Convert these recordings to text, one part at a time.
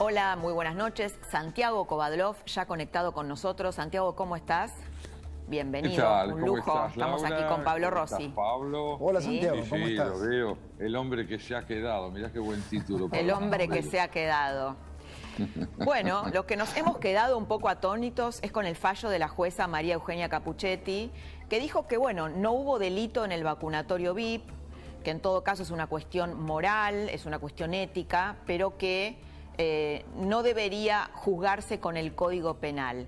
Hola, muy buenas noches. Santiago Kovadlov ya conectado con nosotros. Santiago, ¿cómo estás? Bienvenido, ¿Qué tal? un ¿Cómo lujo. estás, Estamos Laura? aquí con Pablo ¿Cómo Rossi. estás, Pablo? Hola, ¿Sí? Santiago, Sí, ¿cómo sí, estás? lo veo. El hombre que se ha quedado. Mirá qué buen título para El una hombre que novela. se ha quedado. Bueno, lo que nos hemos quedado un poco atónitos es con el fallo de la jueza María Eugenia Capuchetti, que dijo que, bueno, no hubo delito en el vacunatorio VIP, que en todo caso es una cuestión moral, es una cuestión ética, pero que no debería juzgarse con el Código Penal.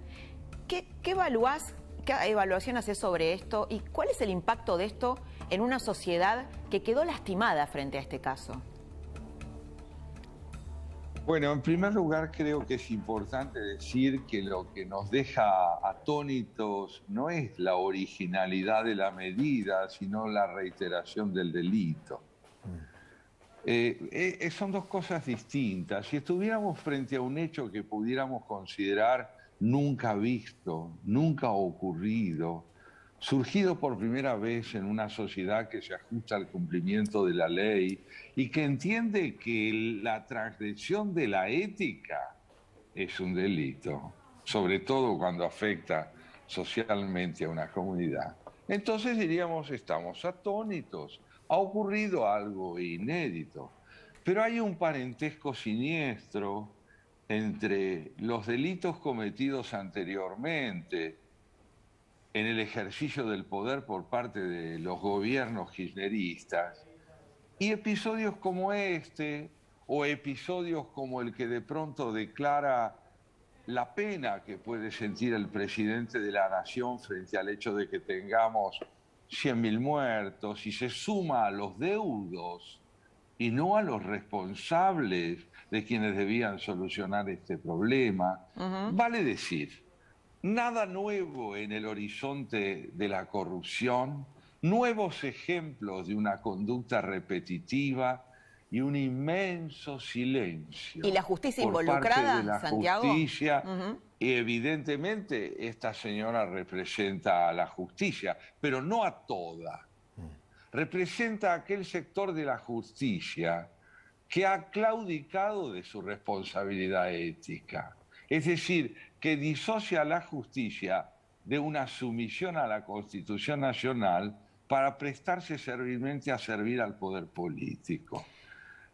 ¿Qué evaluás, qué evaluación haces sobre esto y cuál es el impacto de esto en una sociedad que quedó lastimada frente a este caso? Bueno, en primer lugar creo que es importante decir que lo que nos deja atónitos no es la originalidad de la medida, sino la reiteración del delito. Son dos cosas distintas. Si estuviéramos frente a un hecho que pudiéramos considerar nunca visto, nunca ocurrido, surgido por primera vez en una sociedad que se ajusta al cumplimiento de la ley y que entiende que la transgresión de la ética es un delito, sobre todo cuando afecta socialmente a una comunidad, entonces diríamos, estamos atónitos, ha ocurrido algo inédito. Pero hay un parentesco siniestro entre los delitos cometidos anteriormente en el ejercicio del poder por parte de los gobiernos kirchneristas y episodios como este o episodios como el que de pronto declara la pena que puede sentir el presidente de la nación frente al hecho de que tengamos 100.000 muertos y se suma a los deudos y no a los responsables de quienes debían solucionar este problema. Vale decir, nada nuevo en el horizonte de la corrupción, nuevos ejemplos de una conducta repetitiva y un inmenso silencio. ¿Y la justicia por involucrada, parte de la Santiago? justicia. Y evidentemente esta señora representa a la justicia, pero no a toda. Representa a aquel sector de la justicia que ha claudicado de su responsabilidad ética. Es decir, que disocia la justicia de una sumisión a la Constitución Nacional para prestarse servilmente a servir al poder político.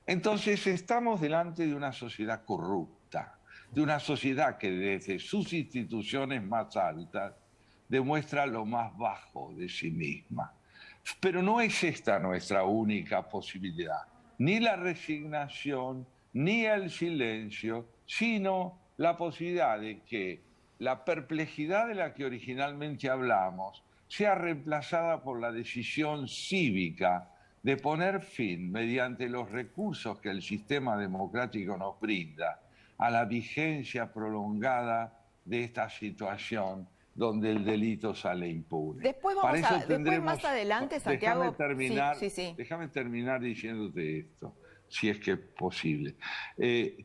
Entonces estamos delante de una sociedad corrupta, de una sociedad que desde sus instituciones más altas demuestra lo más bajo de sí misma. Pero no es esta nuestra única posibilidad, ni la resignación, ni el silencio, sino la posibilidad de que la perplejidad de la que originalmente hablamos sea reemplazada por la decisión cívica de poner fin, mediante los recursos que el sistema democrático nos brinda, a la vigencia prolongada de esta situación donde el delito sale impune. Después después más adelante, Santiago. Déjame terminar diciéndote esto, si es que es posible.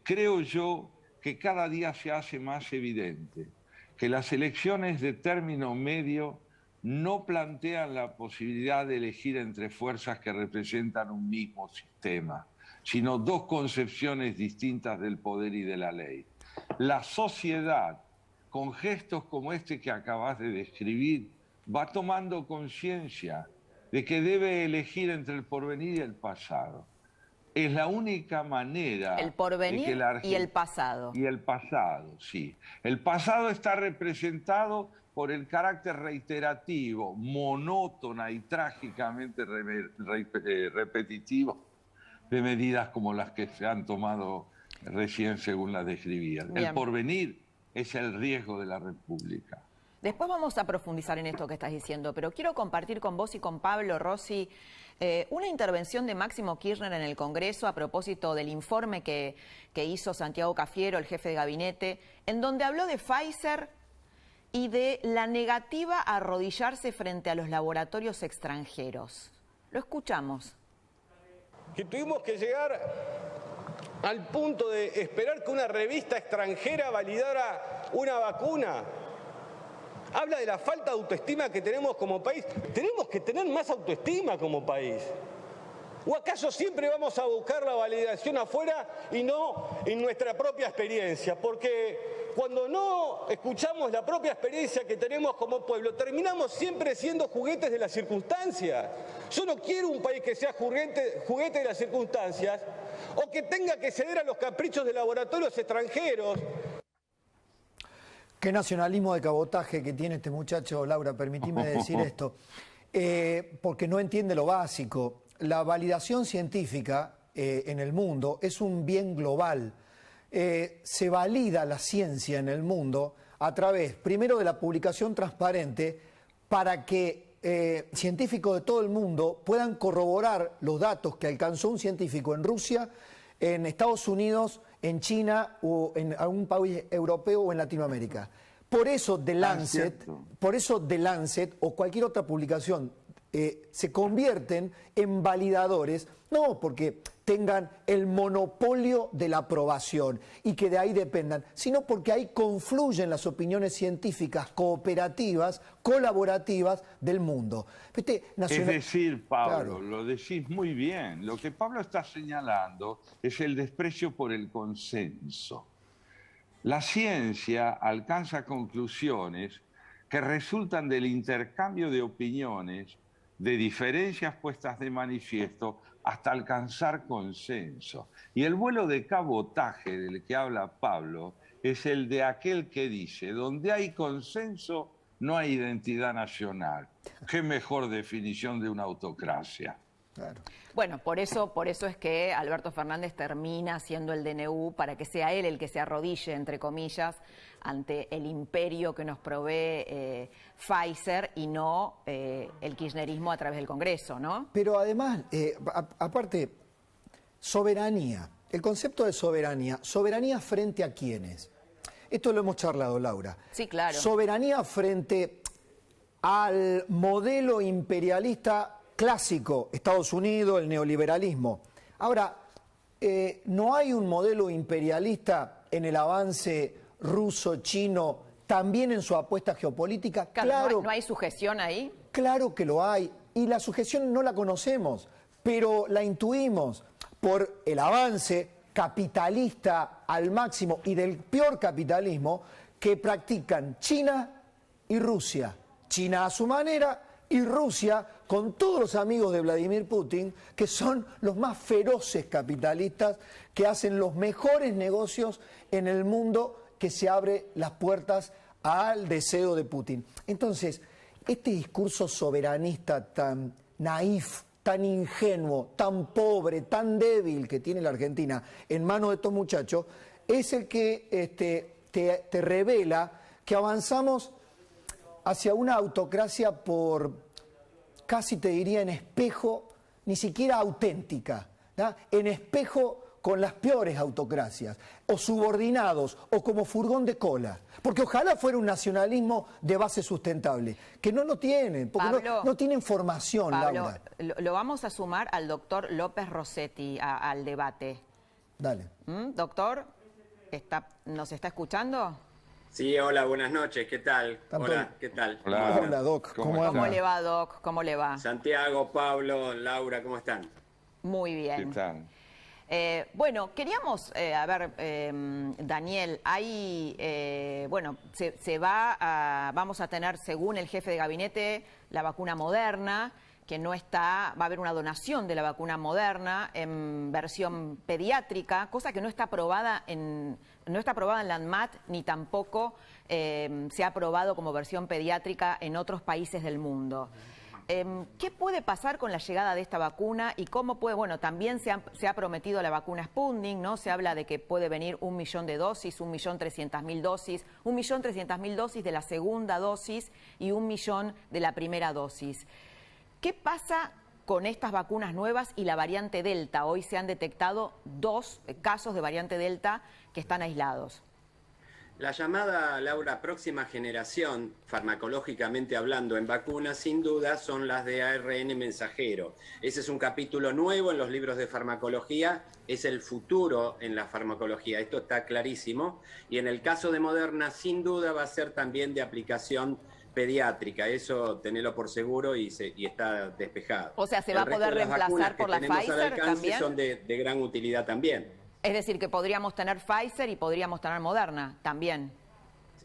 Creo yo que cada día se hace más evidente que las elecciones de término medio no plantean la posibilidad de elegir entre fuerzas que representan un mismo sistema, sino dos concepciones distintas del poder y de la ley. La sociedad, con gestos como este que acabas de describir, va tomando conciencia de que debe elegir entre el porvenir y el pasado. Es la única manera... El porvenir y el pasado. Y el pasado, sí. El pasado está representado por el carácter reiterativo, monótona y trágicamente repetitivo de medidas como las que se han tomado recién según las describías. Bien. El porvenir es el riesgo de la República. Después vamos a profundizar en esto que estás diciendo, pero quiero compartir con vos y con Pablo Rossi una intervención de Máximo Kirchner en el Congreso a propósito del informe que hizo Santiago Cafiero, el jefe de gabinete, en donde habló de Pfizer y de la negativa a arrodillarse frente a los laboratorios extranjeros. Lo escuchamos. Que tuvimos que llegar al punto de esperar que una revista extranjera validara una vacuna. Habla de la falta de autoestima que tenemos como país. Tenemos que tener más autoestima como país. ¿O acaso siempre vamos a buscar la validación afuera y no en nuestra propia experiencia? Porque cuando no escuchamos la propia experiencia que tenemos como pueblo, terminamos siempre siendo juguetes de las circunstancias. Yo no quiero un país que sea juguete de las circunstancias o que tenga que ceder a los caprichos de laboratorios extranjeros. Qué nacionalismo de cabotaje que tiene este muchacho, Laura, permitime decir esto, porque no entiende lo básico. La validación científica en el mundo es un bien global. Se valida la ciencia en el mundo a través, primero, de la publicación transparente para que científicos de todo el mundo puedan corroborar los datos que alcanzó un científico en Rusia, en Estados Unidos, en China o en algún país europeo o en Latinoamérica. Por eso The Lancet o cualquier otra publicación se convierten en validadores, no porque tengan el monopolio de la aprobación y que de ahí dependan, sino porque ahí confluyen las opiniones científicas cooperativas, colaborativas del mundo. Es decir, Pablo, lo decís muy bien. Lo que Pablo está señalando es el desprecio por el consenso. La ciencia alcanza conclusiones que resultan del intercambio de opiniones, de diferencias puestas de manifiesto hasta alcanzar consenso. Y el vuelo de cabotaje del que habla Pablo es el de aquel que dice, donde hay consenso no hay identidad nacional. ¿Qué mejor definición de una autocracia? Claro. Bueno, por eso es que Alberto Fernández termina siendo el DNU para que sea él el que se arrodille, entre comillas, ante el imperio que nos provee Pfizer y no el kirchnerismo a través del Congreso, ¿no? Pero además, aparte, soberanía, el concepto de soberanía, ¿soberanía frente a quiénes? Esto lo hemos charlado, Laura. Sí, claro. Soberanía frente al modelo imperialista clásico, Estados Unidos, el neoliberalismo. Ahora, ¿no hay un modelo imperialista en el avance ruso-chino, también en su apuesta geopolítica? Claro, ¿no hay sujeción ahí? Claro que lo hay, y la sujeción no la conocemos, pero la intuimos por el avance capitalista al máximo y del peor capitalismo que practican China y Rusia. China a su manera y Rusia con todos los amigos de Vladimir Putin, que son los más feroces capitalistas, que hacen los mejores negocios en el mundo, que se abre las puertas al deseo de Putin. Entonces, este discurso soberanista tan naif, tan ingenuo, tan pobre, tan débil que tiene la Argentina en manos de estos muchachos, es el que te revela que avanzamos hacia una autocracia por, casi te diría, en espejo, ni siquiera auténtica, ¿no? En espejo con las peores autocracias, o subordinados, o como furgón de cola. Porque ojalá fuera un nacionalismo de base sustentable, que no lo tienen, porque Pablo, no tienen formación, Pablo, Laura. lo vamos a sumar al doctor López Rossetti al debate. Dale. Doctor, ¿nos está escuchando? Sí, hola, buenas noches, ¿qué tal? Hola, ¿qué tal? Hola, Doc, ¿Cómo le va, Doc? ¿Cómo le va? Santiago, Pablo, Laura, ¿cómo están? Muy bien. ¿Qué tal? Bueno, queríamos, Daniel, vamos a tener, según el jefe de gabinete, la vacuna Moderna, que no está, va a haber una donación de la vacuna Moderna en versión pediátrica, cosa que no está aprobada en la ANMAT, ni tampoco se ha aprobado como versión pediátrica en otros países del mundo. ¿Qué puede pasar con la llegada de esta vacuna y cómo puede? Bueno, también se ha prometido la vacuna Sputnik, ¿no? Se habla de que puede venir 1 millón de dosis, 1.300.000 dosis, 1.300.000 dosis de la segunda dosis y 1 millón de la primera dosis. ¿Qué pasa con estas vacunas nuevas y la variante Delta? Hoy se han detectado 2 casos de variante Delta que están aislados. La llamada, Laura, próxima generación, farmacológicamente hablando, en vacunas, sin duda, son las de ARN mensajero. Ese es un capítulo nuevo en los libros de farmacología, es el futuro en la farmacología, esto está clarísimo. Y en el caso de Moderna, sin duda, va a ser también de aplicación pediátrica, eso tenelo por seguro y está despejado. O sea, ¿se va a poder reemplazar por la Pfizer también? Son de gran utilidad también. Es decir, que podríamos tener Pfizer y podríamos tener Moderna también.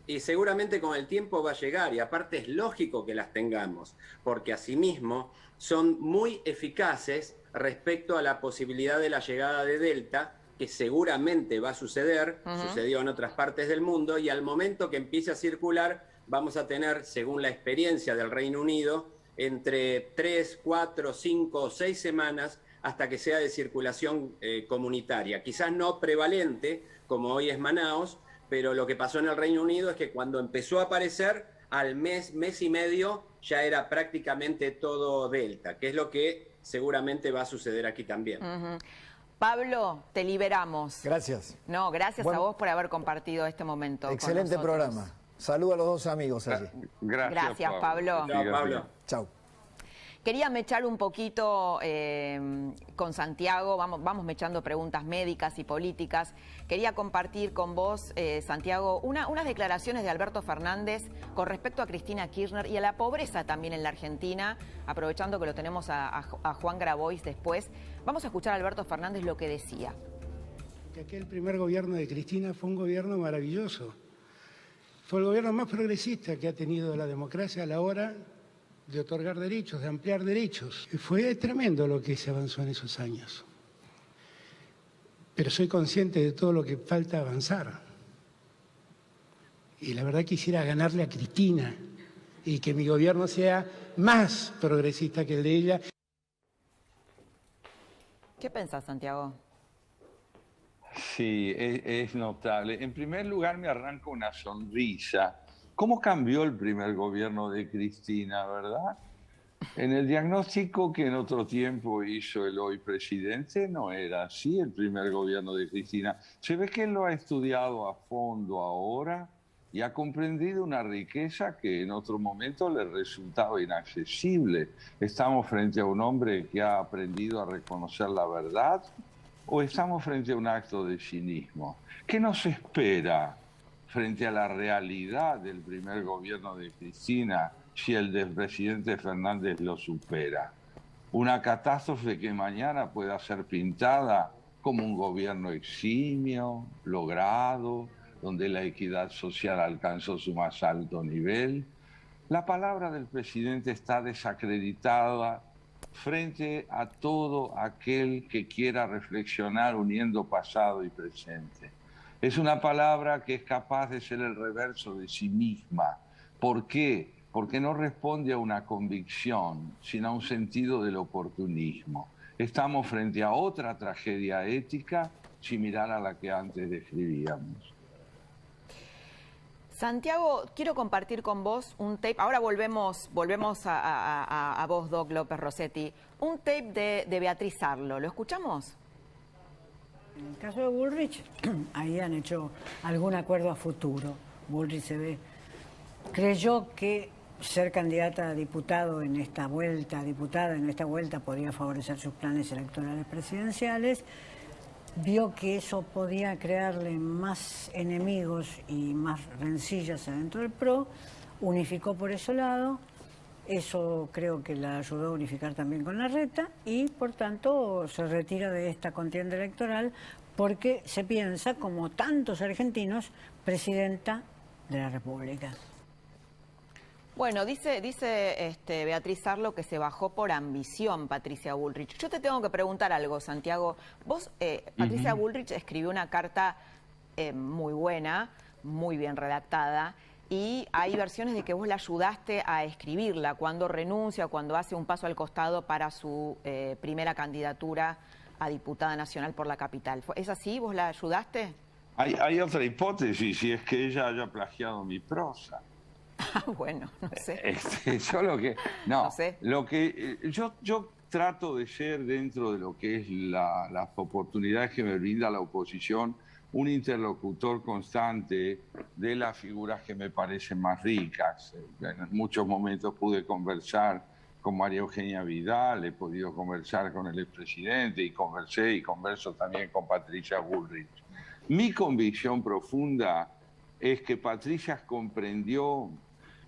Y seguramente con el tiempo va a llegar, y aparte es lógico que las tengamos, porque asimismo son muy eficaces respecto a la posibilidad de la llegada de Delta, que seguramente va a suceder, sucedió en otras partes del mundo, y al momento que empiece a circular, vamos a tener, según la experiencia del Reino Unido, entre 3, 4, 5 o 6 semanas hasta que sea de circulación comunitaria. Quizás no prevalente, como hoy es Manaos, pero lo que pasó en el Reino Unido es que cuando empezó a aparecer, al mes y medio, ya era prácticamente todo Delta, que es lo que seguramente va a suceder aquí también. Pablo, te liberamos. Gracias. No, gracias a vos por haber compartido este momento. Excelente programa. Saludo a los dos amigos allí. Gracias, Pablo. Chao, Pablo. Chao. Quería mechar un poquito con Santiago, vamos mechando preguntas médicas y políticas. Quería compartir con vos, Santiago, unas declaraciones de Alberto Fernández con respecto a Cristina Kirchner y a la pobreza también en la Argentina, aprovechando que lo tenemos a Juan Grabois después. Vamos a escuchar a Alberto Fernández lo que decía. Que aquel primer gobierno de Cristina fue un gobierno maravilloso. Fue el gobierno más progresista que ha tenido la democracia a la hora de otorgar derechos, de ampliar derechos. Y fue tremendo lo que se avanzó en esos años. Pero soy consciente de todo lo que falta avanzar. Y la verdad quisiera ganarle a Cristina y que mi gobierno sea más progresista que el de ella. ¿Qué pensás, Santiago? Sí, es notable. En primer lugar, me arranca una sonrisa. ¿Cómo cambió el primer gobierno de Cristina, verdad? En el diagnóstico que en otro tiempo hizo el hoy presidente, no era así el primer gobierno de Cristina. Se ve que él lo ha estudiado a fondo ahora y ha comprendido una riqueza que en otro momento le resultaba inaccesible. ¿Estamos frente a un hombre que ha aprendido a reconocer la verdad o estamos frente a un acto de cinismo? ¿Qué nos espera frente a la realidad del primer gobierno de Cristina si el del presidente Fernández lo supera? Una catástrofe que mañana pueda ser pintada como un gobierno eximio, logrado, donde la equidad social alcanzó su más alto nivel. La palabra del presidente está desacreditada frente a todo aquel que quiera reflexionar uniendo pasado y presente. Es una palabra que es capaz de ser el reverso de sí misma. ¿Por qué? Porque no responde a una convicción, sino a un sentido del oportunismo. Estamos frente a otra tragedia ética similar a la que antes describíamos. Santiago, quiero compartir con vos un tape. Ahora volvemos a vos, Doc López Rossetti. Un tape de Beatriz Arlo. ¿Lo escuchamos? En el caso de Bullrich, ahí han hecho algún acuerdo a futuro. Bullrich creyó que ser candidata a diputado en esta vuelta, podía favorecer sus planes electorales presidenciales. Vio que eso podía crearle más enemigos y más rencillas adentro del PRO, unificó por ese lado, eso creo que la ayudó a unificar también con Larreta y por tanto se retira de esta contienda electoral porque se piensa, como tantos argentinos, presidenta de la República. Bueno, dice Beatriz Arlo que se bajó por ambición Patricia Bullrich. Yo te tengo que preguntar algo, Santiago. Vos, Patricia Bullrich escribió una carta muy buena, muy bien redactada, y hay versiones de que vos la ayudaste a escribirla cuando renuncia, cuando hace un paso al costado para su primera candidatura a diputada nacional por la capital. ¿Es así? ¿Vos la ayudaste? Hay otra hipótesis, si es que ella haya plagiado mi prosa. Bueno, no sé. No sé. Yo trato de ser, dentro de lo que es las oportunidades que me brinda la oposición, un interlocutor constante de las figuras que me parecen más ricas. En muchos momentos pude conversar con María Eugenia Vidal, he podido conversar con el expresidente y converso también con Patricia Bullrich. Mi convicción profunda es que Patricia comprendió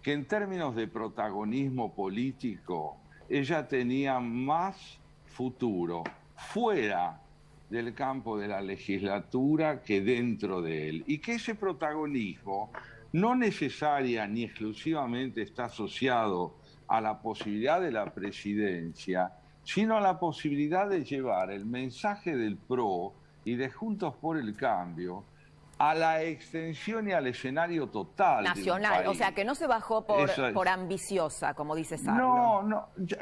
que en términos de protagonismo político, ella tenía más futuro fuera del campo de la legislatura que dentro de él. Y que ese protagonismo no necesariamente ni exclusivamente está asociado a la posibilidad de la presidencia, sino a la posibilidad de llevar el mensaje del PRO y de Juntos por el Cambio a la extensión y al escenario total nacional, o sea, que no se bajó por ambiciosa, como dice Sarlo.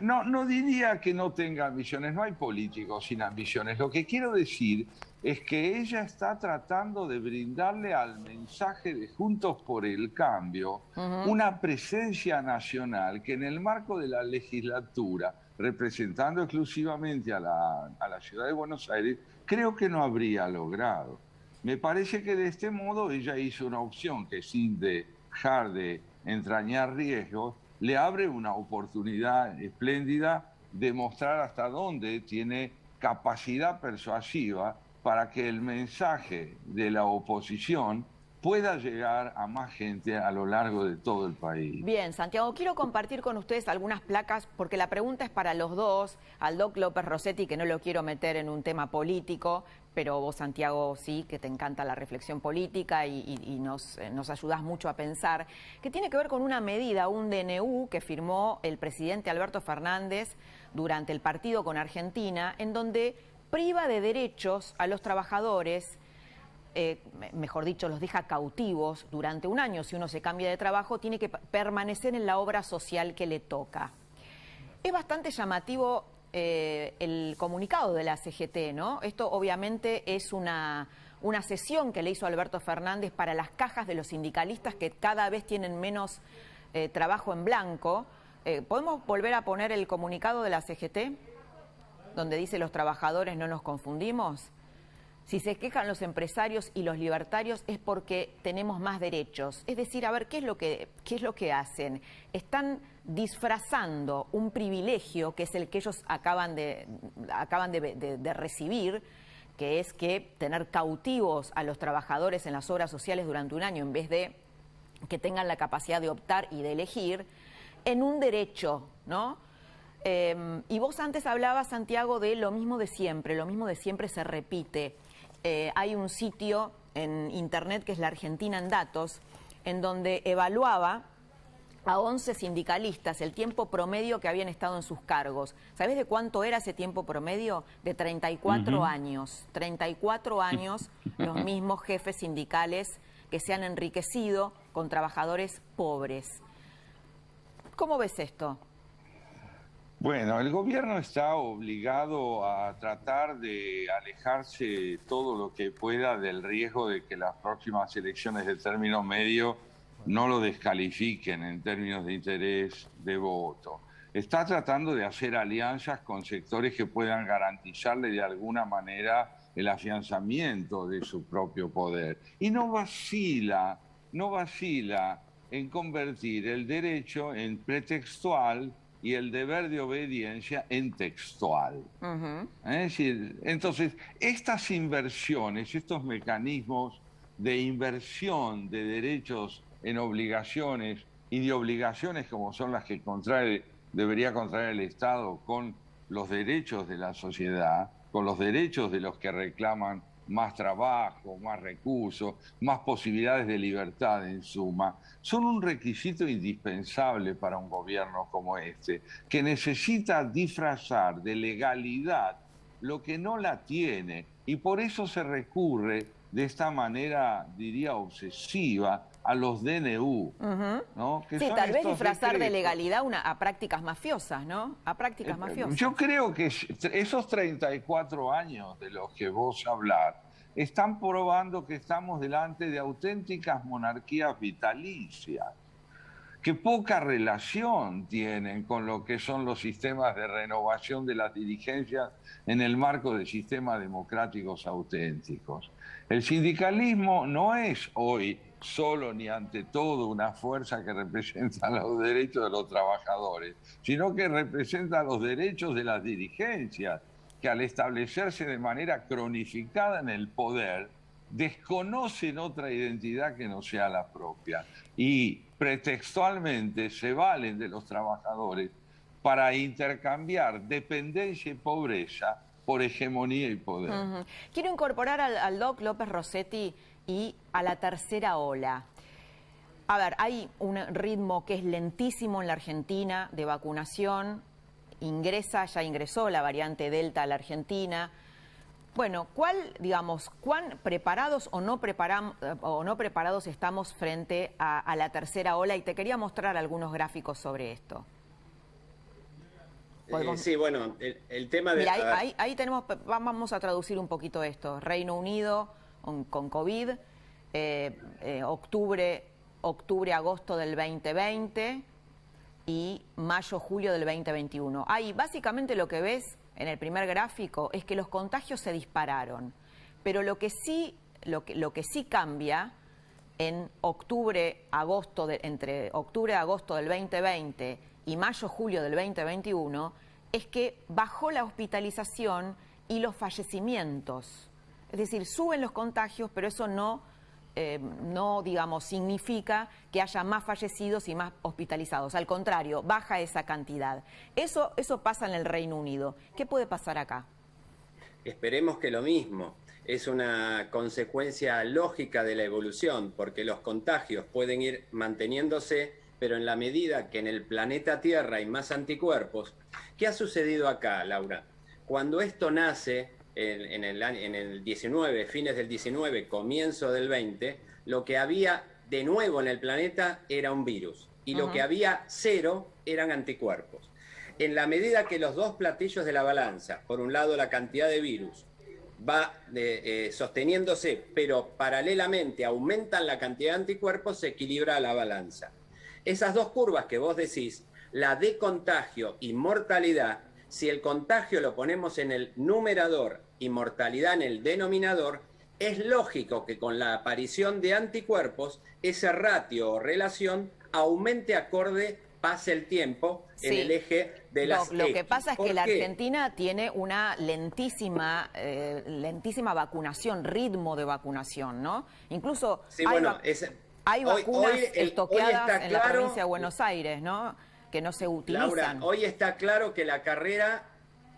No diría que no tenga ambiciones, no hay políticos sin ambiciones. Lo que quiero decir es que ella está tratando de brindarle al mensaje de Juntos por el Cambio una presencia nacional que en el marco de la legislatura, representando exclusivamente a la ciudad de Buenos Aires, creo que no habría logrado. Me parece que de este modo ella hizo una opción que, sin dejar de entrañar riesgos, le abre una oportunidad espléndida de mostrar hasta dónde tiene capacidad persuasiva para que el mensaje de la oposición pueda llegar a más gente a lo largo de todo el país. Bien, Santiago, quiero compartir con ustedes algunas placas, porque la pregunta es para los dos, al doc López Rossetti, que no lo quiero meter en un tema político, pero vos, Santiago, sí, que te encanta la reflexión política y nos ayudás mucho a pensar, que tiene que ver con una medida, un DNU que firmó el presidente Alberto Fernández durante el partido con Argentina, en donde priva de derechos a los trabajadores, mejor dicho, los deja cautivos durante un año. Si uno se cambia de trabajo, tiene que permanecer en la obra social que le toca. Es bastante llamativo el comunicado de la CGT, ¿no? Esto obviamente es una cesión que le hizo Alberto Fernández para las cajas de los sindicalistas que cada vez tienen menos trabajo en blanco. ¿Podemos volver a poner el comunicado de la CGT? Donde dice: los trabajadores no nos confundimos. Si se quejan los empresarios y los libertarios es porque tenemos más derechos. Es decir, a ver, ¿qué es lo que hacen? Están disfrazando un privilegio que es el que ellos acaban de recibir, que es que tener cautivos a los trabajadores en las obras sociales durante un año en vez de que tengan la capacidad de optar y de elegir, en un derecho, ¿no? Y vos antes hablabas, Santiago, de lo mismo de siempre se repite. Hay un sitio en internet que es la Argentina en Datos, en donde evaluaba a 11 sindicalistas el tiempo promedio que habían estado en sus cargos. ¿Sabés de cuánto era ese tiempo promedio? De 34 años. 34 años los mismos jefes sindicales que se han enriquecido con trabajadores pobres. ¿Cómo ves esto? Bueno, el gobierno está obligado a tratar de alejarse todo lo que pueda del riesgo de que las próximas elecciones de término medio no lo descalifiquen en términos de interés de voto. Está tratando de hacer alianzas con sectores que puedan garantizarle de alguna manera el afianzamiento de su propio poder. Y no vacila en convertir el derecho en pretextual y el deber de obediencia en textual. Es decir, entonces, estas inversiones, estos mecanismos de inversión de derechos en obligaciones y de obligaciones como son las que debería contraer el Estado con los derechos de la sociedad, con los derechos de los que reclaman más trabajo, más recursos, más posibilidades de libertad en suma, son un requisito indispensable para un gobierno como este, que necesita disfrazar de legalidad lo que no la tiene, y por eso se recurre de esta manera, diría, obsesiva a los DNU. ¿No? Que sí, son tal vez estos disfrazar de decretos. legalidad a prácticas mafiosas, ¿no? A prácticas mafiosas. Yo creo que esos 34 años de los que vos hablás están probando que estamos delante de auténticas monarquías vitalicias, que poca relación tienen con lo que son los sistemas de renovación de las dirigencias en el marco de sistemas democráticos auténticos. El sindicalismo no es hoy solo ni ante todo una fuerza que representa los derechos de los trabajadores, sino que representa los derechos de las dirigencias, que al establecerse de manera cronificada en el poder, desconocen otra identidad que no sea la propia. Y pretextualmente se valen de los trabajadores para intercambiar dependencia y pobreza por hegemonía y poder. Quiero incorporar al doc López Rossetti y a la tercera ola. A ver, hay un ritmo que es lentísimo en la Argentina de vacunación. Ya ingresó la variante Delta a la Argentina. Bueno, ¿cuán preparados o no preparados estamos frente a la tercera ola? Y te quería mostrar algunos gráficos sobre esto. Sí, bueno, el tema de... Mira, ahí tenemos, vamos a traducir un poquito esto. Reino Unido con COVID, octubre-agosto del 2020 y mayo-julio del 2021. Ahí básicamente lo que ves en el primer gráfico es que los contagios se dispararon, pero lo que sí cambia en entre octubre-agosto del 2020 y mayo-julio del 2021 es que bajó la hospitalización y los fallecimientos. Es decir, suben los contagios, pero eso no significa que haya más fallecidos y más hospitalizados. Al contrario, baja esa cantidad. Eso pasa en el Reino Unido. ¿Qué puede pasar acá? Esperemos que lo mismo. Es una consecuencia lógica de la evolución, porque los contagios pueden ir manteniéndose, pero en la medida que en el planeta Tierra hay más anticuerpos. ¿Qué ha sucedido acá, Laura? Cuando esto nace en el 19, fines del 19, comienzo del 20, lo que había de nuevo en el planeta era un virus y lo que había cero eran anticuerpos. En la medida que los dos platillos de la balanza, por un lado la cantidad de virus, va sosteniéndose, pero paralelamente aumentan la cantidad de anticuerpos, se equilibra la balanza. Esas dos curvas que vos decís, la de contagio y mortalidad, si el contagio lo ponemos en el numerador y mortalidad en el denominador, es lógico que con la aparición de anticuerpos, ese ratio o relación aumente acorde, pase el tiempo, en el eje de las Lo que pasa es que la Argentina tiene una lentísima vacunación, ritmo de vacunación, ¿no? Incluso hay vacunas estoqueadas en la provincia de Buenos Aires, ¿no? Que no se utilizan. Laura, hoy está claro que la carrera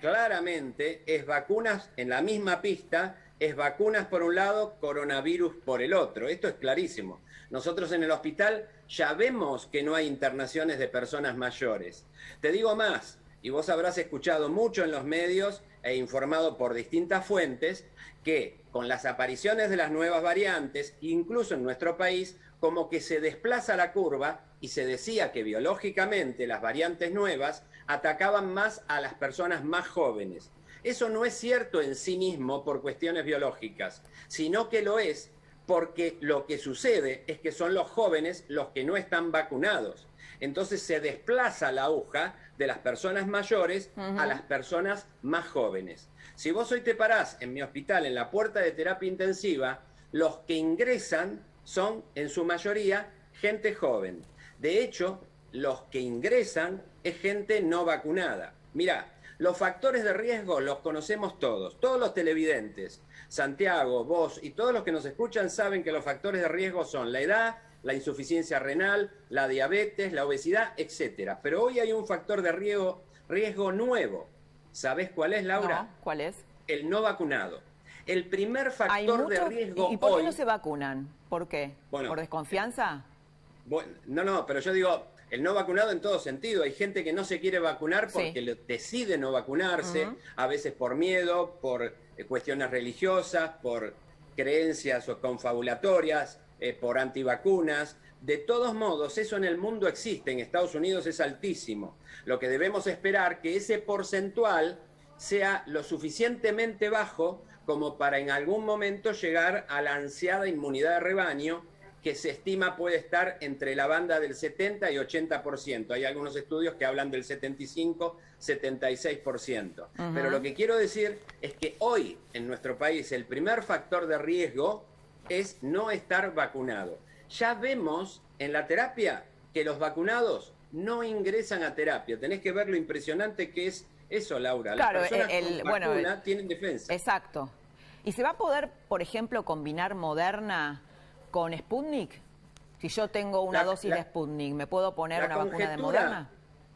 claramente es vacunas en la misma pista, es vacunas por un lado, coronavirus por el otro. Esto es clarísimo. Nosotros en el hospital ya vemos que no hay internaciones de personas mayores. Te digo más, y vos habrás escuchado mucho en los medios e informado por distintas fuentes, que con las apariciones de las nuevas variantes, incluso en nuestro país, como que se desplaza la curva y se decía que biológicamente las variantes nuevas atacaban más a las personas más jóvenes. Eso no es cierto en sí mismo por cuestiones biológicas, sino que lo es porque lo que sucede es que son los jóvenes los que no están vacunados. Entonces se desplaza la aguja de las personas mayores a las personas más jóvenes. Si vos hoy te parás en mi hospital, en la puerta de terapia intensiva, los que ingresan son en su mayoría gente joven. De hecho, los que ingresan es gente no vacunada. Mirá, los factores de riesgo los conocemos todos los televidentes. Santiago, vos y todos los que nos escuchan saben que los factores de riesgo son la edad, la insuficiencia renal, la diabetes, la obesidad, etc. Pero hoy hay un factor de riesgo nuevo. ¿Sabés cuál es, Laura? No, ¿cuál es? El no vacunado. El primer factor de riesgo ¿Y por qué hoy... no se vacunan? ¿Por qué? Bueno, ¿por desconfianza? Bueno, no, pero yo digo, el no vacunado en todo sentido. Hay gente que no se quiere vacunar porque decide no vacunarse, a veces por miedo, por cuestiones religiosas, por creencias o confabulatorias, por antivacunas. De todos modos, eso en el mundo existe, en Estados Unidos es altísimo. Lo que debemos esperar que ese porcentual sea lo suficientemente bajo como para en algún momento llegar a la ansiada inmunidad de rebaño, que se estima puede estar entre la banda del 70 y 80%. Hay algunos estudios que hablan del 75, 76%. Pero lo que quiero decir es que hoy en nuestro país el primer factor de riesgo es no estar vacunado. Ya vemos en la terapia que los vacunados no ingresan a terapia. Tenés que ver lo impresionante que es eso, Laura. Claro, las personas con vacuna tienen defensa. Exacto. ¿Y se va a poder, por ejemplo, combinar Moderna con Sputnik? Si yo tengo una dosis de Sputnik, ¿me puedo poner una vacuna de Moderna?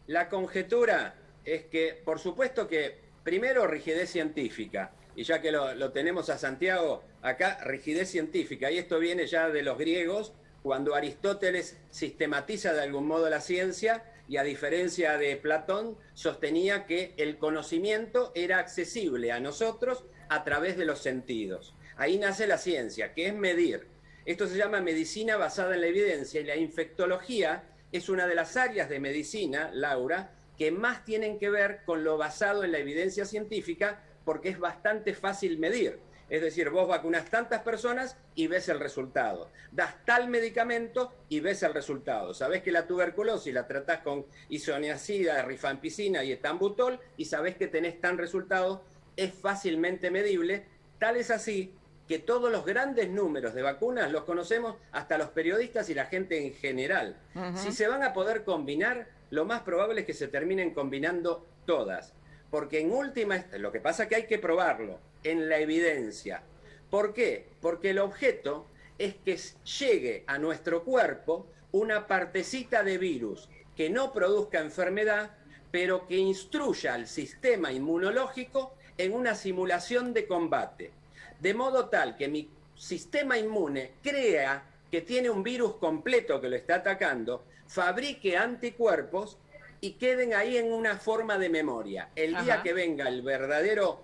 La conjetura es que, por supuesto que, primero, rigidez científica. Y ya que lo tenemos a Santiago acá, rigidez científica. Y esto viene ya de los griegos, cuando Aristóteles sistematiza de algún modo la ciencia y, a diferencia de Platón, sostenía que el conocimiento era accesible a nosotros a través de los sentidos. Ahí nace la ciencia, que es medir. Esto se llama medicina basada en la evidencia, y la infectología es una de las áreas de medicina, Laura, que más tienen que ver con lo basado en la evidencia científica, porque es bastante fácil medir. Es decir, vos vacunás tantas personas y ves el resultado. Das tal medicamento y ves el resultado. Sabés que la tuberculosis la tratás con isoniazida, rifampicina y etambutol y sabés que tenés tan resultado. Es fácilmente medible. Tal es así que todos los grandes números de vacunas los conocemos hasta los periodistas y la gente en general. Si se van a poder combinar, lo más probable es que se terminen combinando todas. Porque en última, lo que pasa es que hay que probarlo en la evidencia. ¿Por qué? Porque el objeto es que llegue a nuestro cuerpo una partecita de virus que no produzca enfermedad, pero que instruya al sistema inmunológico en una simulación de combate. De modo tal que mi sistema inmune crea que tiene un virus completo que lo está atacando, fabrique anticuerpos y queden ahí en una forma de memoria. El día que venga el verdadero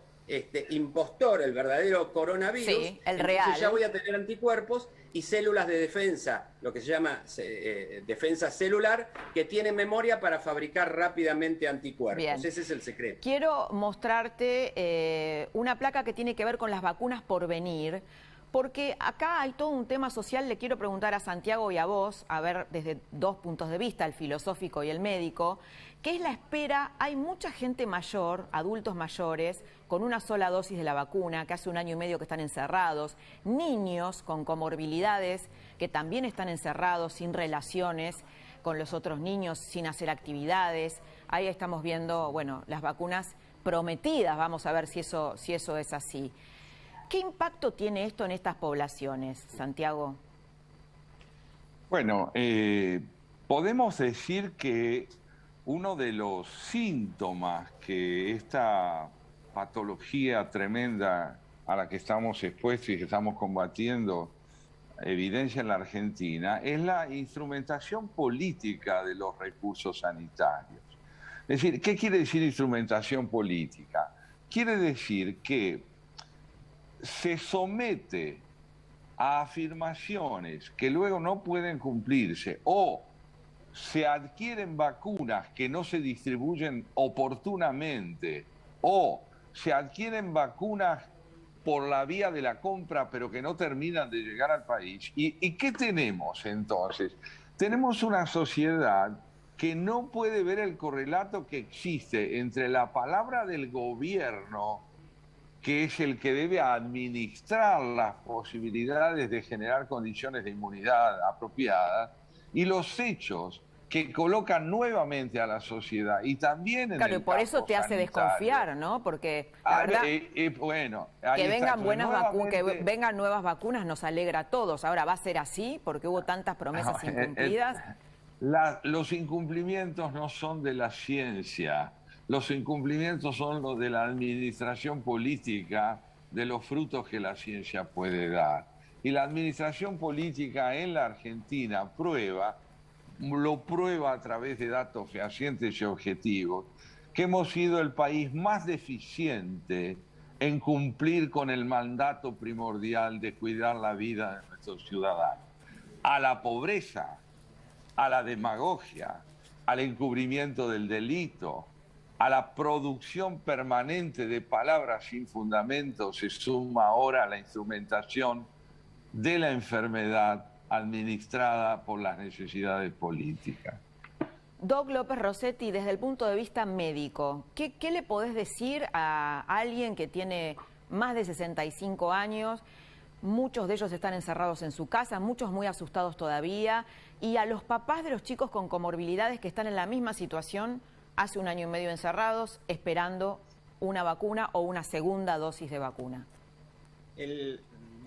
impostor, el verdadero coronavirus, sí, el real, ya voy a tener anticuerpos y células de defensa, lo que se llama defensa celular, que tienen memoria para fabricar rápidamente anticuerpos. Bien. Ese es el secreto. Quiero mostrarte una placa que tiene que ver con las vacunas por venir, porque acá hay todo un tema social. Le quiero preguntar a Santiago y a vos, a ver desde dos puntos de vista, el filosófico y el médico, ¿qué es la espera? Hay mucha gente mayor, adultos mayores, con una sola dosis de la vacuna, que hace 1 año y medio que están encerrados, niños con comorbilidades que también están encerrados, sin relaciones con los otros niños, sin hacer actividades. Ahí estamos viendo, bueno, las vacunas prometidas, vamos a ver si eso es así. ¿Qué impacto tiene esto en estas poblaciones, Santiago? Bueno, podemos decir que uno de los síntomas que esta patología tremenda a la que estamos expuestos y que estamos combatiendo evidencia en la Argentina es la instrumentación política de los recursos sanitarios. Es decir, ¿qué quiere decir instrumentación política? Quiere decir que se somete a afirmaciones que luego no pueden cumplirse, o se adquieren vacunas que no se distribuyen oportunamente, o se adquieren vacunas por la vía de la compra pero que no terminan de llegar al país. ¿Y qué tenemos entonces? Tenemos una sociedad que no puede ver el correlato que existe entre la palabra del gobierno, que es el que debe administrar las posibilidades de generar condiciones de inmunidad apropiadas, y los hechos que colocan nuevamente a la sociedad y también en claro, el y por eso te hace sanitario. Desconfiar, ¿no? Porque la verdad, bueno, que vengan nuevamente... que vengan nuevas vacunas nos alegra a todos. Ahora, ¿va a ser así? Porque hubo tantas promesas incumplidas. Los incumplimientos no son de la ciencia. Los incumplimientos son los de la administración política de los frutos que la ciencia puede dar. Y la administración política en la Argentina lo prueba a través de datos fehacientes y objetivos, que hemos sido el país más deficiente en cumplir con el mandato primordial de cuidar la vida de nuestros ciudadanos. A la pobreza, a la demagogia, al encubrimiento del delito, a la producción permanente de palabras sin fundamento, se suma ahora la instrumentación de la enfermedad administrada por las necesidades políticas. Doc López Rossetti, desde el punto de vista médico, ¿qué le podés decir a alguien que tiene más de 65 años? Muchos de ellos están encerrados en su casa, muchos muy asustados todavía, y a los papás de los chicos con comorbilidades que están en la misma situación, hace 1 año y medio encerrados, esperando una vacuna o una segunda dosis de vacuna.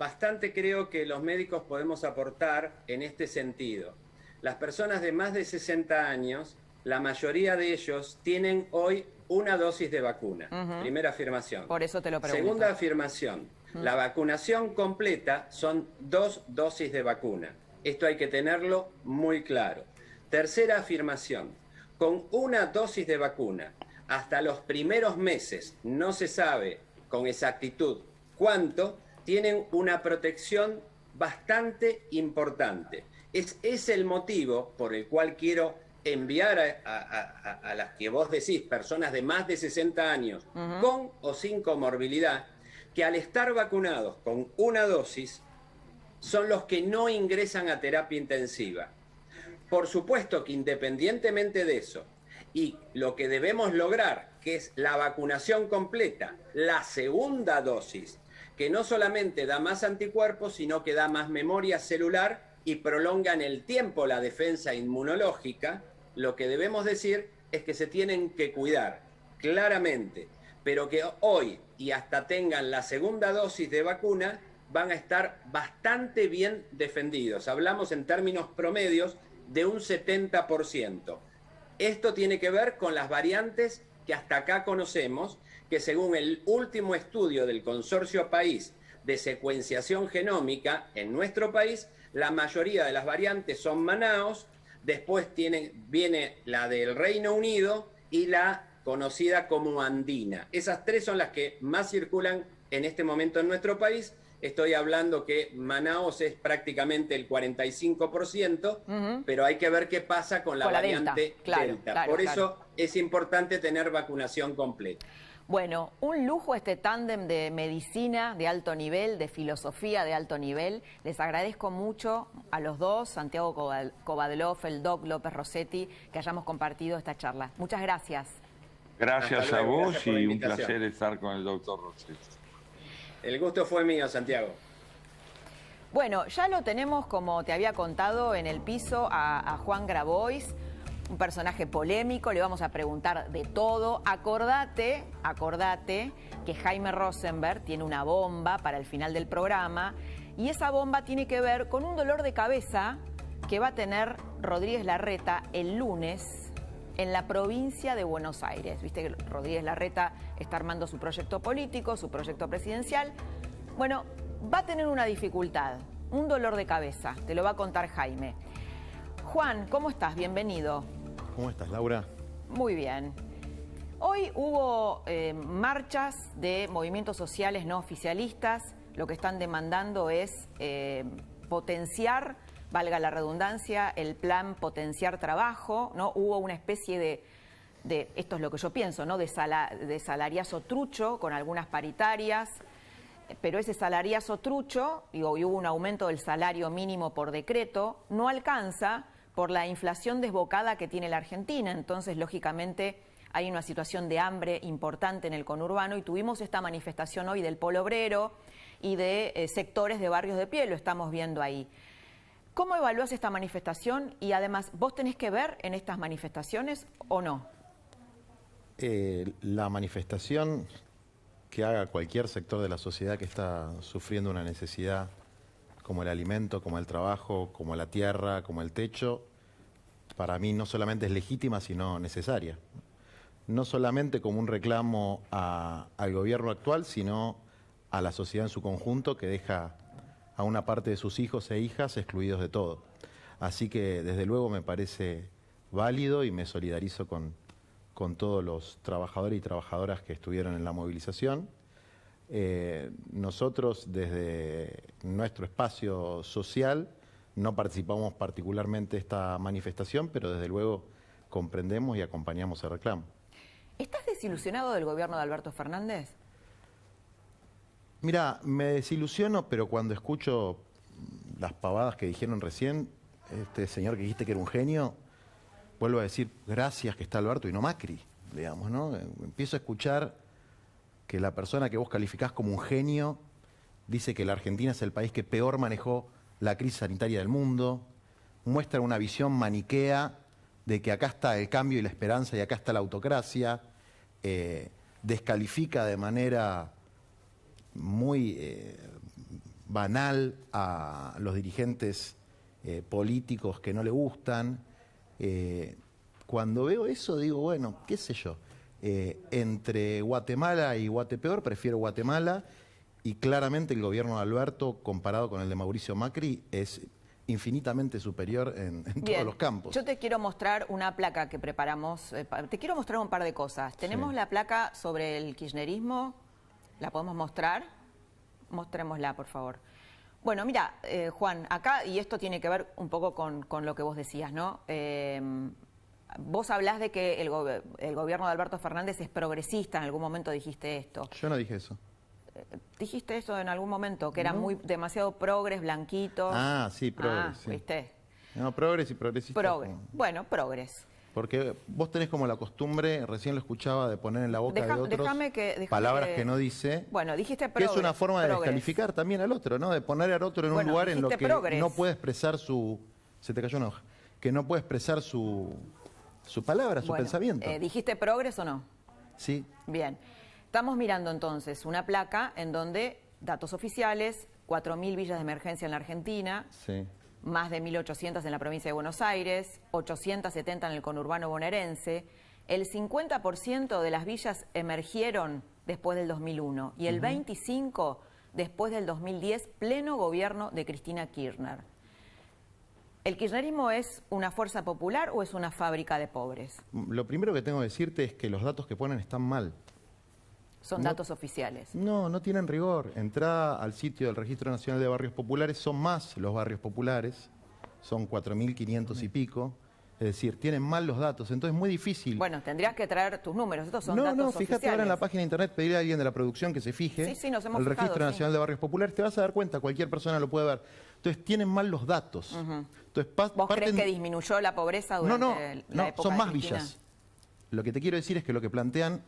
bastante creo que los médicos podemos aportar en este sentido. Las personas de más de 60 años, la mayoría de ellos tienen hoy una dosis de vacuna. Primera afirmación. Por eso te lo pregunto. Segunda afirmación. La vacunación completa son 2 dosis de vacuna. Esto hay que tenerlo muy claro. Tercera afirmación. Con una dosis de vacuna, hasta los primeros meses, no se sabe con exactitud cuánto, tienen una protección bastante importante. Es el motivo por el cual quiero enviar a las que vos decís, personas de más de 60 años, con o sin comorbilidad, que al estar vacunados con una dosis, son los que no ingresan a terapia intensiva. Por supuesto que independientemente de eso, y lo que debemos lograr, que es la vacunación completa, la segunda dosis, que no solamente da más anticuerpos, sino que da más memoria celular y prolonga en el tiempo la defensa inmunológica, lo que debemos decir es que se tienen que cuidar, claramente, pero que hoy y hasta tengan la segunda dosis de vacuna, van a estar bastante bien defendidos. Hablamos en términos promedios de un 70%. Esto tiene que ver con las variantes que hasta acá conocemos, que según el último estudio del Consorcio País de Secuenciación Genómica en nuestro país, la mayoría de las variantes son Manaos, después viene la del Reino Unido y la conocida como andina. Esas 3 son las que más circulan en este momento en nuestro país. Estoy hablando que Manaos es prácticamente el 45%, pero hay que ver qué pasa con la variante Delta. Por eso es importante tener vacunación completa. Bueno, un lujo este tándem de medicina de alto nivel, de filosofía de alto nivel. Les agradezco mucho a los dos, Santiago Kovadlov, el Doc López Rossetti, que hayamos compartido esta charla. Muchas gracias. Gracias a vos y un placer estar con el doctor Rossetti. El gusto fue mío, Santiago. Bueno, ya lo tenemos, como te había contado, en el piso a Juan Grabois, un personaje polémico, le vamos a preguntar de todo. Acordate que Jaime Rosenberg tiene una bomba para el final del programa y esa bomba tiene que ver con un dolor de cabeza que va a tener Rodríguez Larreta el lunes en la provincia de Buenos Aires. Viste que Rodríguez Larreta está armando su proyecto político, su proyecto presidencial. Bueno, va a tener una dificultad, un dolor de cabeza, te lo va a contar Jaime. Juan, ¿cómo estás? Bienvenido. ¿Cómo estás, Laura? Muy bien. Hoy hubo marchas de movimientos sociales no oficialistas. Lo que están demandando es potenciar, valga la redundancia, el plan Potenciar Trabajo, ¿no? Hubo una especie de esto es lo que yo pienso, ¿no? De salariazo trucho con algunas paritarias, pero ese salariazo trucho, y hubo un aumento del salario mínimo por decreto, no alcanza por la inflación desbocada que tiene la Argentina. Entonces, lógicamente, hay una situación de hambre importante en el conurbano y tuvimos esta manifestación hoy del Polo Obrero y de sectores de barrios de pie, lo estamos viendo ahí. ¿Cómo evalúas esta manifestación? Y además, ¿vos tenés que ver en estas manifestaciones o no? La manifestación que haga cualquier sector de la sociedad que está sufriendo una necesidad como el alimento, como el trabajo, como la tierra, como el techo, para mí no solamente es legítima, sino necesaria. No solamente como un reclamo al gobierno actual, sino a la sociedad en su conjunto, que deja a una parte de sus hijos e hijas excluidos de todo. Así que, desde luego, me parece válido y me solidarizo con todos los trabajadores y trabajadoras que estuvieron en la movilización. Nosotros, desde nuestro espacio social, no participamos particularmente de esta manifestación, pero desde luego comprendemos y acompañamos el reclamo. ¿Estás desilusionado del gobierno de Alberto Fernández? Mira, me desilusiono, pero cuando escucho las pavadas que dijeron recién, este señor que dijiste que era un genio, vuelvo a decir, gracias que está Alberto y no Macri, digamos, ¿no? Empiezo a escuchar que la persona que vos calificás como un genio dice que la Argentina es el país que peor manejó la crisis sanitaria del mundo, muestra una visión maniquea de que acá está el cambio y la esperanza y acá está la autocracia, descalifica de manera muy banal a los dirigentes políticos que no le gustan. Cuando veo eso digo, bueno, qué sé yo, entre Guatemala y Guatepeor prefiero Guatemala, y claramente el gobierno de Alberto comparado con el de Mauricio Macri es infinitamente superior en todos los campos. Yo te quiero mostrar una placa que preparamos, te quiero mostrar un par de cosas. Tenemos la placa sobre el kirchnerismo, ¿la podemos mostrar? Mostrémosla, por favor. Bueno, mira, Juan, acá, y esto tiene que ver un poco con lo que vos decías, ¿no? Vos hablás de que el gobierno de Alberto Fernández es progresista, en algún momento dijiste esto. Yo no dije eso. ¿Dijiste eso en algún momento? Que era demasiado progres, blanquitos. Ah, sí, progres. Sí. ¿Viste? No, progres y progresistas. Bueno, progres. Porque vos tenés como la costumbre, recién lo escuchaba, de poner en la boca de otros palabras que no dice. Bueno, dijiste progres. Que es una forma de descalificar también al otro, ¿no? De poner al otro en un lugar en lo que no puede expresar su... Se te cayó una hoja. Que no puede expresar su palabra, su pensamiento. ¿Dijiste progres o no? Sí. Bien. Estamos mirando entonces una placa en donde, datos oficiales, 4.000 villas de emergencia en la Argentina, más de 1.800 en la provincia de Buenos Aires, 870 en el conurbano bonaerense. El 50% de las villas emergieron después del 2001 y el 25% después del 2010, pleno gobierno de Cristina Kirchner. ¿El kirchnerismo es una fuerza popular o es una fábrica de pobres? Lo primero que tengo que decirte es que los datos que ponen están mal. Son datos oficiales. No tienen rigor. Entrá al sitio del Registro Nacional de Barrios Populares, son más los barrios populares, son 4.500 y pico. Es decir, tienen mal los datos, entonces es muy difícil. Bueno, tendrías que traer tus números, estos son datos oficiales. Fíjate ahora en la página de internet, pedirle a alguien de la producción que se fije. Sí, nos hemos el fijado, Registro Nacional de Barrios Populares, te vas a dar cuenta, cualquier persona lo puede ver. Entonces tienen mal los datos. Entonces, ¿Vos crees que disminuyó la pobreza durante la época son de más Cristina? villas. Lo que te quiero decir es que lo que plantean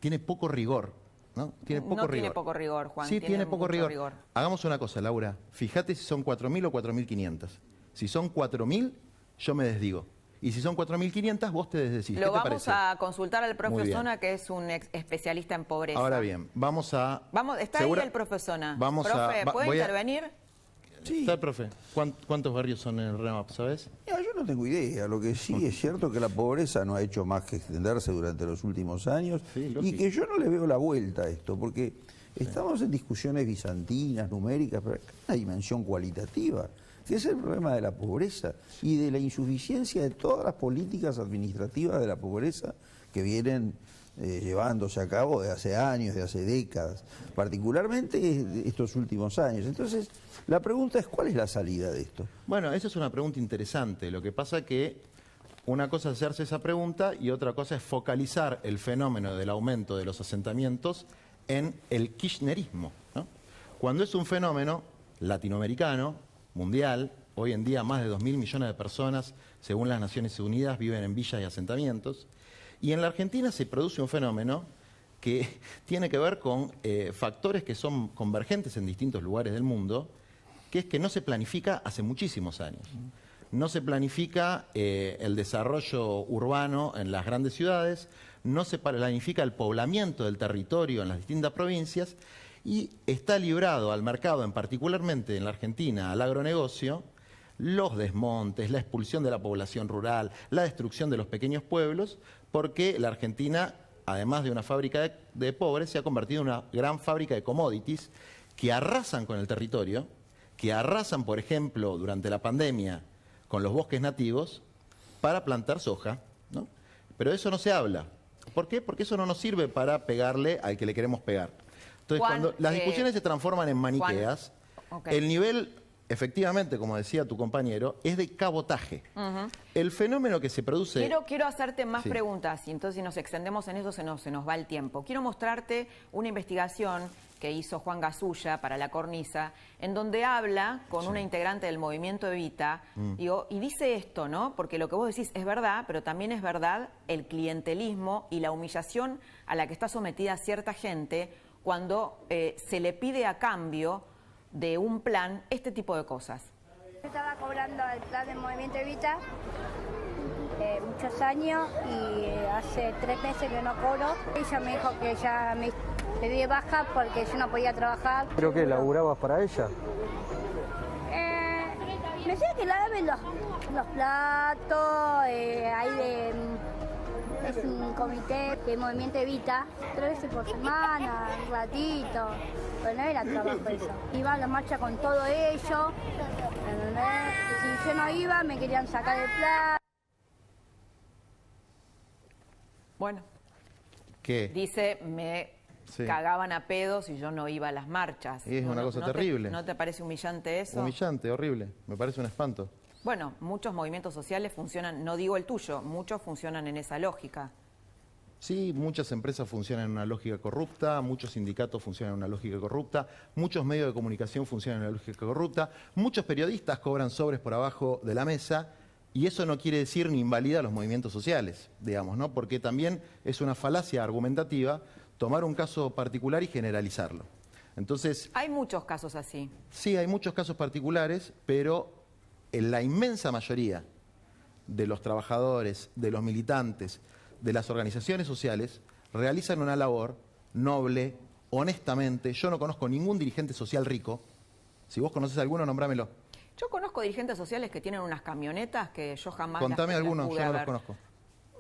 tiene poco rigor. ¿No? Tiene poco rigor, Juan. Sí, tiene poco rigor. Hagamos una cosa, Laura. Fíjate si son 4.000 o 4.500. Si son 4.000, yo me desdigo. Y si son 4.500, vos te desdecís. Lo vamos a consultar al profe Zona, que es un especialista en pobreza. Ahora bien, está ahí el profe Zona. Profe, ¿puede intervenir? Sí. Está el profe. ¿Cuántos barrios son en el REMAP, sabes? Yo no tengo idea. Lo que sí es cierto que la pobreza no ha hecho más que extenderse durante los últimos años y que yo no le veo la vuelta a esto, porque estamos en discusiones bizantinas, numéricas, pero acá hay una dimensión cualitativa, que es el problema de la pobreza y de la insuficiencia de todas las políticas administrativas de la pobreza que vienen llevándose a cabo de hace años, de hace décadas, particularmente estos últimos años. Entonces, la pregunta es, ¿cuál es la salida de esto? Bueno, esa es una pregunta interesante. Lo que pasa es que una cosa es hacerse esa pregunta y otra cosa es focalizar el fenómeno del aumento de los asentamientos en el kirchnerismo, ¿no? Cuando es un fenómeno latinoamericano, mundial, hoy en día más de 2.000 millones de personas, según las Naciones Unidas, viven en villas y asentamientos. Y en la Argentina se produce un fenómeno que tiene que ver con factores que son convergentes en distintos lugares del mundo, que es que no se planifica hace muchísimos años. No se planifica el desarrollo urbano en las grandes ciudades, no se planifica el poblamiento del territorio en las distintas provincias y está librado al mercado, particularmente en la Argentina, al agronegocio, los desmontes, la expulsión de la población rural, la destrucción de los pequeños pueblos, porque la Argentina, además de una fábrica de pobres, se ha convertido en una gran fábrica de commodities que arrasan con el territorio, que arrasan, por ejemplo, durante la pandemia con los bosques nativos para plantar soja, ¿no? Pero de eso no se habla. ¿Por qué? Porque eso no nos sirve para pegarle al que le queremos pegar. Entonces, Juan, cuando las discusiones se transforman en maniqueas, el nivel, efectivamente, como decía tu compañero, es de cabotaje. El fenómeno que se produce... Quiero hacerte más preguntas, y entonces si nos extendemos en eso se nos va el tiempo. Quiero mostrarte una investigación que hizo Juan Gasulla para La Cornisa, en donde habla con una integrante del movimiento Evita, y dice esto, ¿no? Porque lo que vos decís es verdad, pero también es verdad el clientelismo y la humillación a la que está sometida cierta gente cuando se le pide a cambio de un plan este tipo de cosas. Yo estaba cobrando el plan del Movimiento Evita muchos años y hace 3 meses que no cobro. Ella me dijo que ya me di baja porque yo no podía trabajar. ¿Pero qué, laburabas para ella? Me decía que laven los platos, es un comité de Movimiento Evita, 3 veces por semana, un ratito. Pero no era trabajo eso. Iba a la marcha con todo ello, ¿entendés? Si yo no iba, me querían sacar el plan. Bueno. ¿Qué? Dice, me cagaban a pedos y yo no iba a las marchas. Y es una cosa terrible. ¿No te parece humillante eso? Humillante, horrible. Me parece un espanto. Bueno, muchos movimientos sociales funcionan, no digo el tuyo, muchos funcionan en esa lógica. Sí, muchas empresas funcionan en una lógica corrupta, muchos sindicatos funcionan en una lógica corrupta, muchos medios de comunicación funcionan en una lógica corrupta, muchos periodistas cobran sobres por abajo de la mesa, y eso no quiere decir ni invalida los movimientos sociales, digamos, ¿no? Porque también es una falacia argumentativa tomar un caso particular y generalizarlo. Entonces, hay muchos casos así. Sí, hay muchos casos particulares, pero en la inmensa mayoría de los trabajadores, de los militantes, de las organizaciones sociales, realizan una labor noble, honestamente. Yo no conozco ningún dirigente social rico. Si vos conoces alguno, nombrámelo. Yo conozco dirigentes sociales que tienen unas camionetas que yo jamás Contame las algunos, pude yo no ver. los conozco.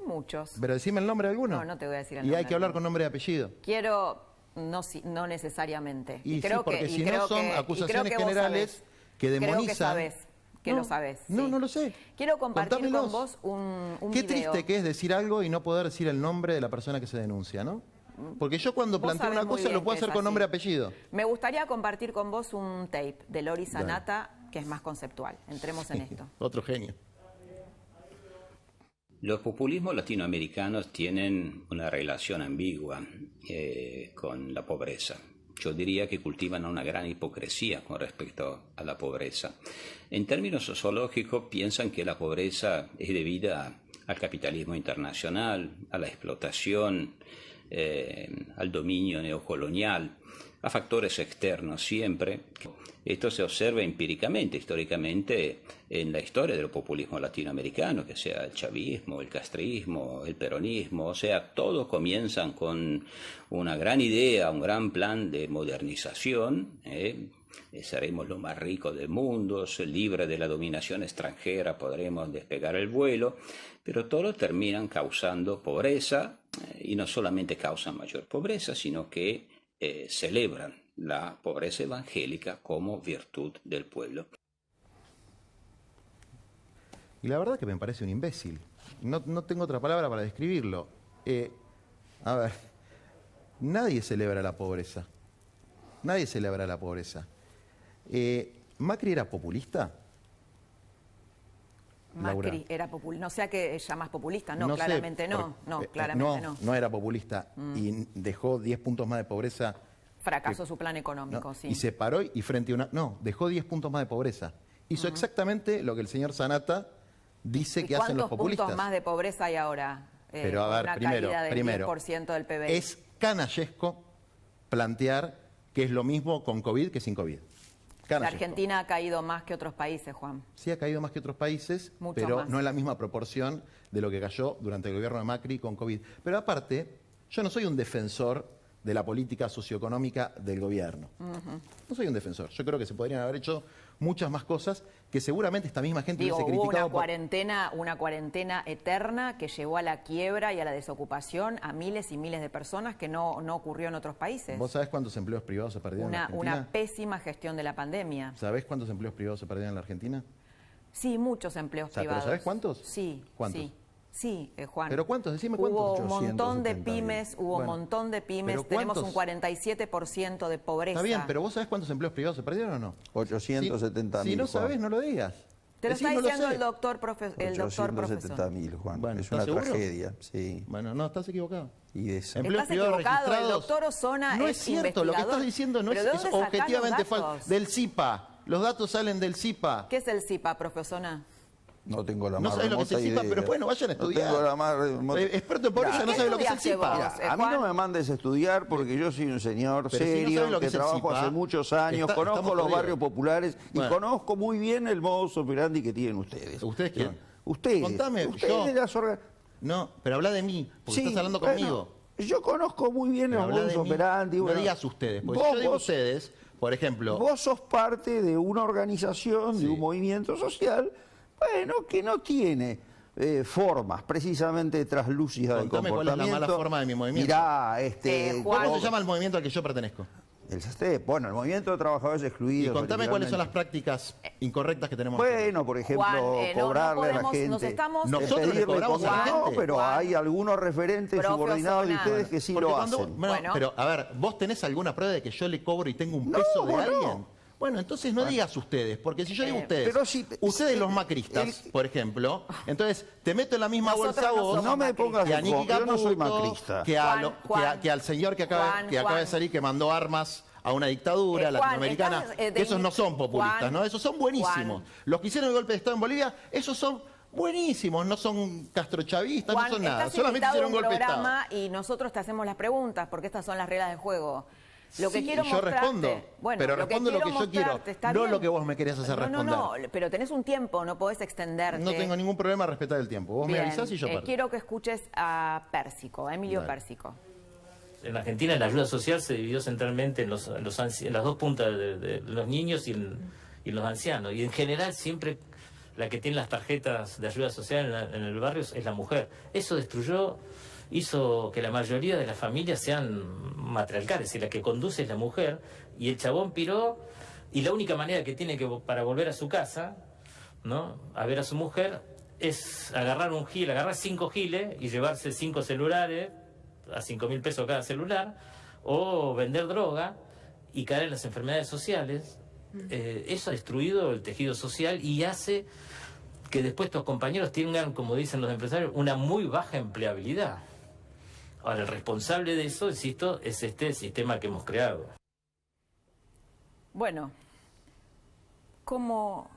Muchos. Pero decime el nombre de alguno. No, no te voy a decir el Y nombre. hay que hablar con nombre y apellido. Quiero, no necesariamente. Y creo sí, porque que, si no son acusaciones generales que demonizan. Creo que sabés. Que no, lo sabés. No, no lo sé. Quiero compartir Contámelos. con vos un Qué video. triste que es decir algo y no poder decir el nombre de la persona que se denuncia, ¿no? Porque yo cuando Vos planteo sabés una muy cosa bien lo puedo que hacer es con así. nombre y apellido. Me gustaría compartir con vos un tape de Lori Sanata, que es más conceptual. Entremos en esto. Otro genio. Los populismos latinoamericanos tienen una relación ambigua con la pobreza. Yo diría que cultivan una gran hipocresía con respecto a la pobreza. En términos sociológicos, piensan que la pobreza es debida al capitalismo internacional, a la explotación, al dominio neocolonial, a factores externos siempre. Esto se observa empíricamente, históricamente, en la historia del populismo latinoamericano, que sea el chavismo, el castrismo, el peronismo, o sea, todos comienzan con una gran idea, un gran plan de modernización, seremos los más ricos del mundo, libres de la dominación extranjera, podremos despegar el vuelo, pero todos terminan causando pobreza, y no solamente causan mayor pobreza, sino que celebran la pobreza evangélica como virtud del pueblo. Y la verdad que me parece un imbécil. No tengo otra palabra para describirlo. A ver, nadie celebra la pobreza. Nadie celebra la pobreza. ¿Macri era populista? Macri Laura. era populista. No sé a qué llamas populista. No, No sé, claramente no. No, claramente no. No era populista. Y dejó 10 puntos más de pobreza. Fracasó su plan económico, ¿no? sí. Y se paró y frente a una... No, dejó 10 puntos más de pobreza. Hizo exactamente lo que el señor Sanata dice que hacen los populistas. ¿Cuántos puntos más de pobreza hay ahora? Pero a ver, una primero, caída del 10% del PBI. es canallesco plantear que es lo mismo con COVID que sin COVID. La Canallesco. Argentina ha caído más que otros países, Juan. Sí ha caído más que otros países, Mucho pero más. no en la misma proporción de lo que cayó durante el gobierno de Macri con COVID. Pero aparte, yo no soy un defensor de la política socioeconómica del gobierno. No soy un defensor. Yo creo que se podrían haber hecho muchas más cosas que seguramente esta misma gente Digo, hubiese hubo criticado. una cuarentena eterna que llevó a la quiebra y a la desocupación a miles y miles de personas que no ocurrió en otros países. ¿Vos sabés cuántos empleos privados se perdieron en la Argentina? Una pésima gestión de la pandemia. ¿Sabés cuántos empleos privados se perdieron en la Argentina? Sí, muchos empleos ¿Pero privados. sabés cuántos? Sí. ¿Cuántos? Sí, Juan. ¿Pero cuántos? Decime cuántos. Hubo un montón de 870.000. pymes, ¿Pero tenemos un cuántos? 47% de pobreza. Está bien, pero ¿vos sabés cuántos empleos privados se perdieron o no? 870.000. Si no Juan. sabés, no lo digas. Te lo Decí, está no lo diciendo sé. el doctor profesor. 870.000, Juan. Bueno, es ¿estás una seguro? tragedia, sí. Bueno, no, estás equivocado. Y de esa- Empleos Estás privados equivocado, el registrados. doctor Osona No es es cierto, lo que estás investigador. diciendo no ¿Pero es, de es dónde sacás objetivamente los datos? falso. Del CIPA. Los datos salen del CIPA. ¿Qué es el CIPA, profesora? No tengo la No más sabés lo que es el remota CIPA, idea. pero bueno, vayan a estudiar. No tengo la más remota- Experto en pobreza Mirá, no ¿qué sabe lo que es el estudiaste CIPA. vos? Mirá, a mí no Juan. me mandes a estudiar porque yo soy un señor Pero si no serio sabes lo que que es el trabajo CIPA, hace muchos años, conozco estamos los jodidos. barrios populares y Bueno. conozco muy bien el modus operandi que tienen ustedes. ¿Ustedes quién? Ustedes. Contame, ustedes yo. de las No, pero habla de mí, porque Sí, estás hablando bueno, conmigo. Yo conozco muy bien Pero los habla modus de mí. operandi. No bueno. digas ustedes, porque Vos- si yo digo vos- ustedes, Por ejemplo... Vos sos parte de una organización, de un movimiento social, bueno, que no tiene formas precisamente traslúcidas del comportamiento. Contame cuál es la mala forma de mi movimiento. Mirá, ¿cómo se llama el movimiento al que yo pertenezco? El SASTEP, bueno, el Movimiento de Trabajadores Excluidos. Y contame cuáles son las prácticas incorrectas que tenemos. Bueno, por ejemplo, cobrarle a la gente. Nosotros le cobramos a la gente. No, pero hay algunos referentes subordinados de ustedes que sí lo hacen. Pero, a ver, ¿vos tenés alguna prueba de que yo le cobro y tengo un peso de alguien? Bueno, entonces no digas ustedes, porque si yo digo ustedes, ustedes los macristas, por ejemplo, entonces te meto en la misma bolsa vos, no me pongas que a Nicky Caputo, yo no soy macrista. Que al señor que acaba de salir, que mandó armas a una dictadura latinoamericana, que esos no son populistas, ¿no? Esos son buenísimos. Los que hicieron el golpe de Estado en Bolivia, esos son buenísimos, no son castrochavistas, no son nada, solamente hicieron un golpe de Estado. Y nosotros te hacemos las preguntas, porque estas son las reglas del juego. Lo que quiero yo respondo, pero respondo lo que yo quiero, no lo que vos me querés hacer responder. No, pero tenés un tiempo, no podés extenderte. No tengo ningún problema a respetar el tiempo. Vos me avisás y yo parto. Quiero que escuches a Pérsico, a Emilio Pérsico. En Argentina la ayuda social se dividió centralmente en las dos puntas de los niños y los ancianos. Y en general siempre la que tiene las tarjetas de ayuda social en el barrio es la mujer. Eso hizo que la mayoría de las familias sean matriarcales, es decir, la que conduce es la mujer, y el chabón piró, y la única manera que tiene para volver a su casa, ¿no?, a ver a su mujer, es agarrar 5 giles y llevarse 5 celulares a 5.000 pesos cada celular, o vender droga y caer en las enfermedades sociales. Eso ha destruido el tejido social y hace que después estos compañeros tengan, como dicen los empresarios, una muy baja empleabilidad. Ahora, el responsable de eso, insisto, es este sistema que hemos creado. Bueno, ¿cómo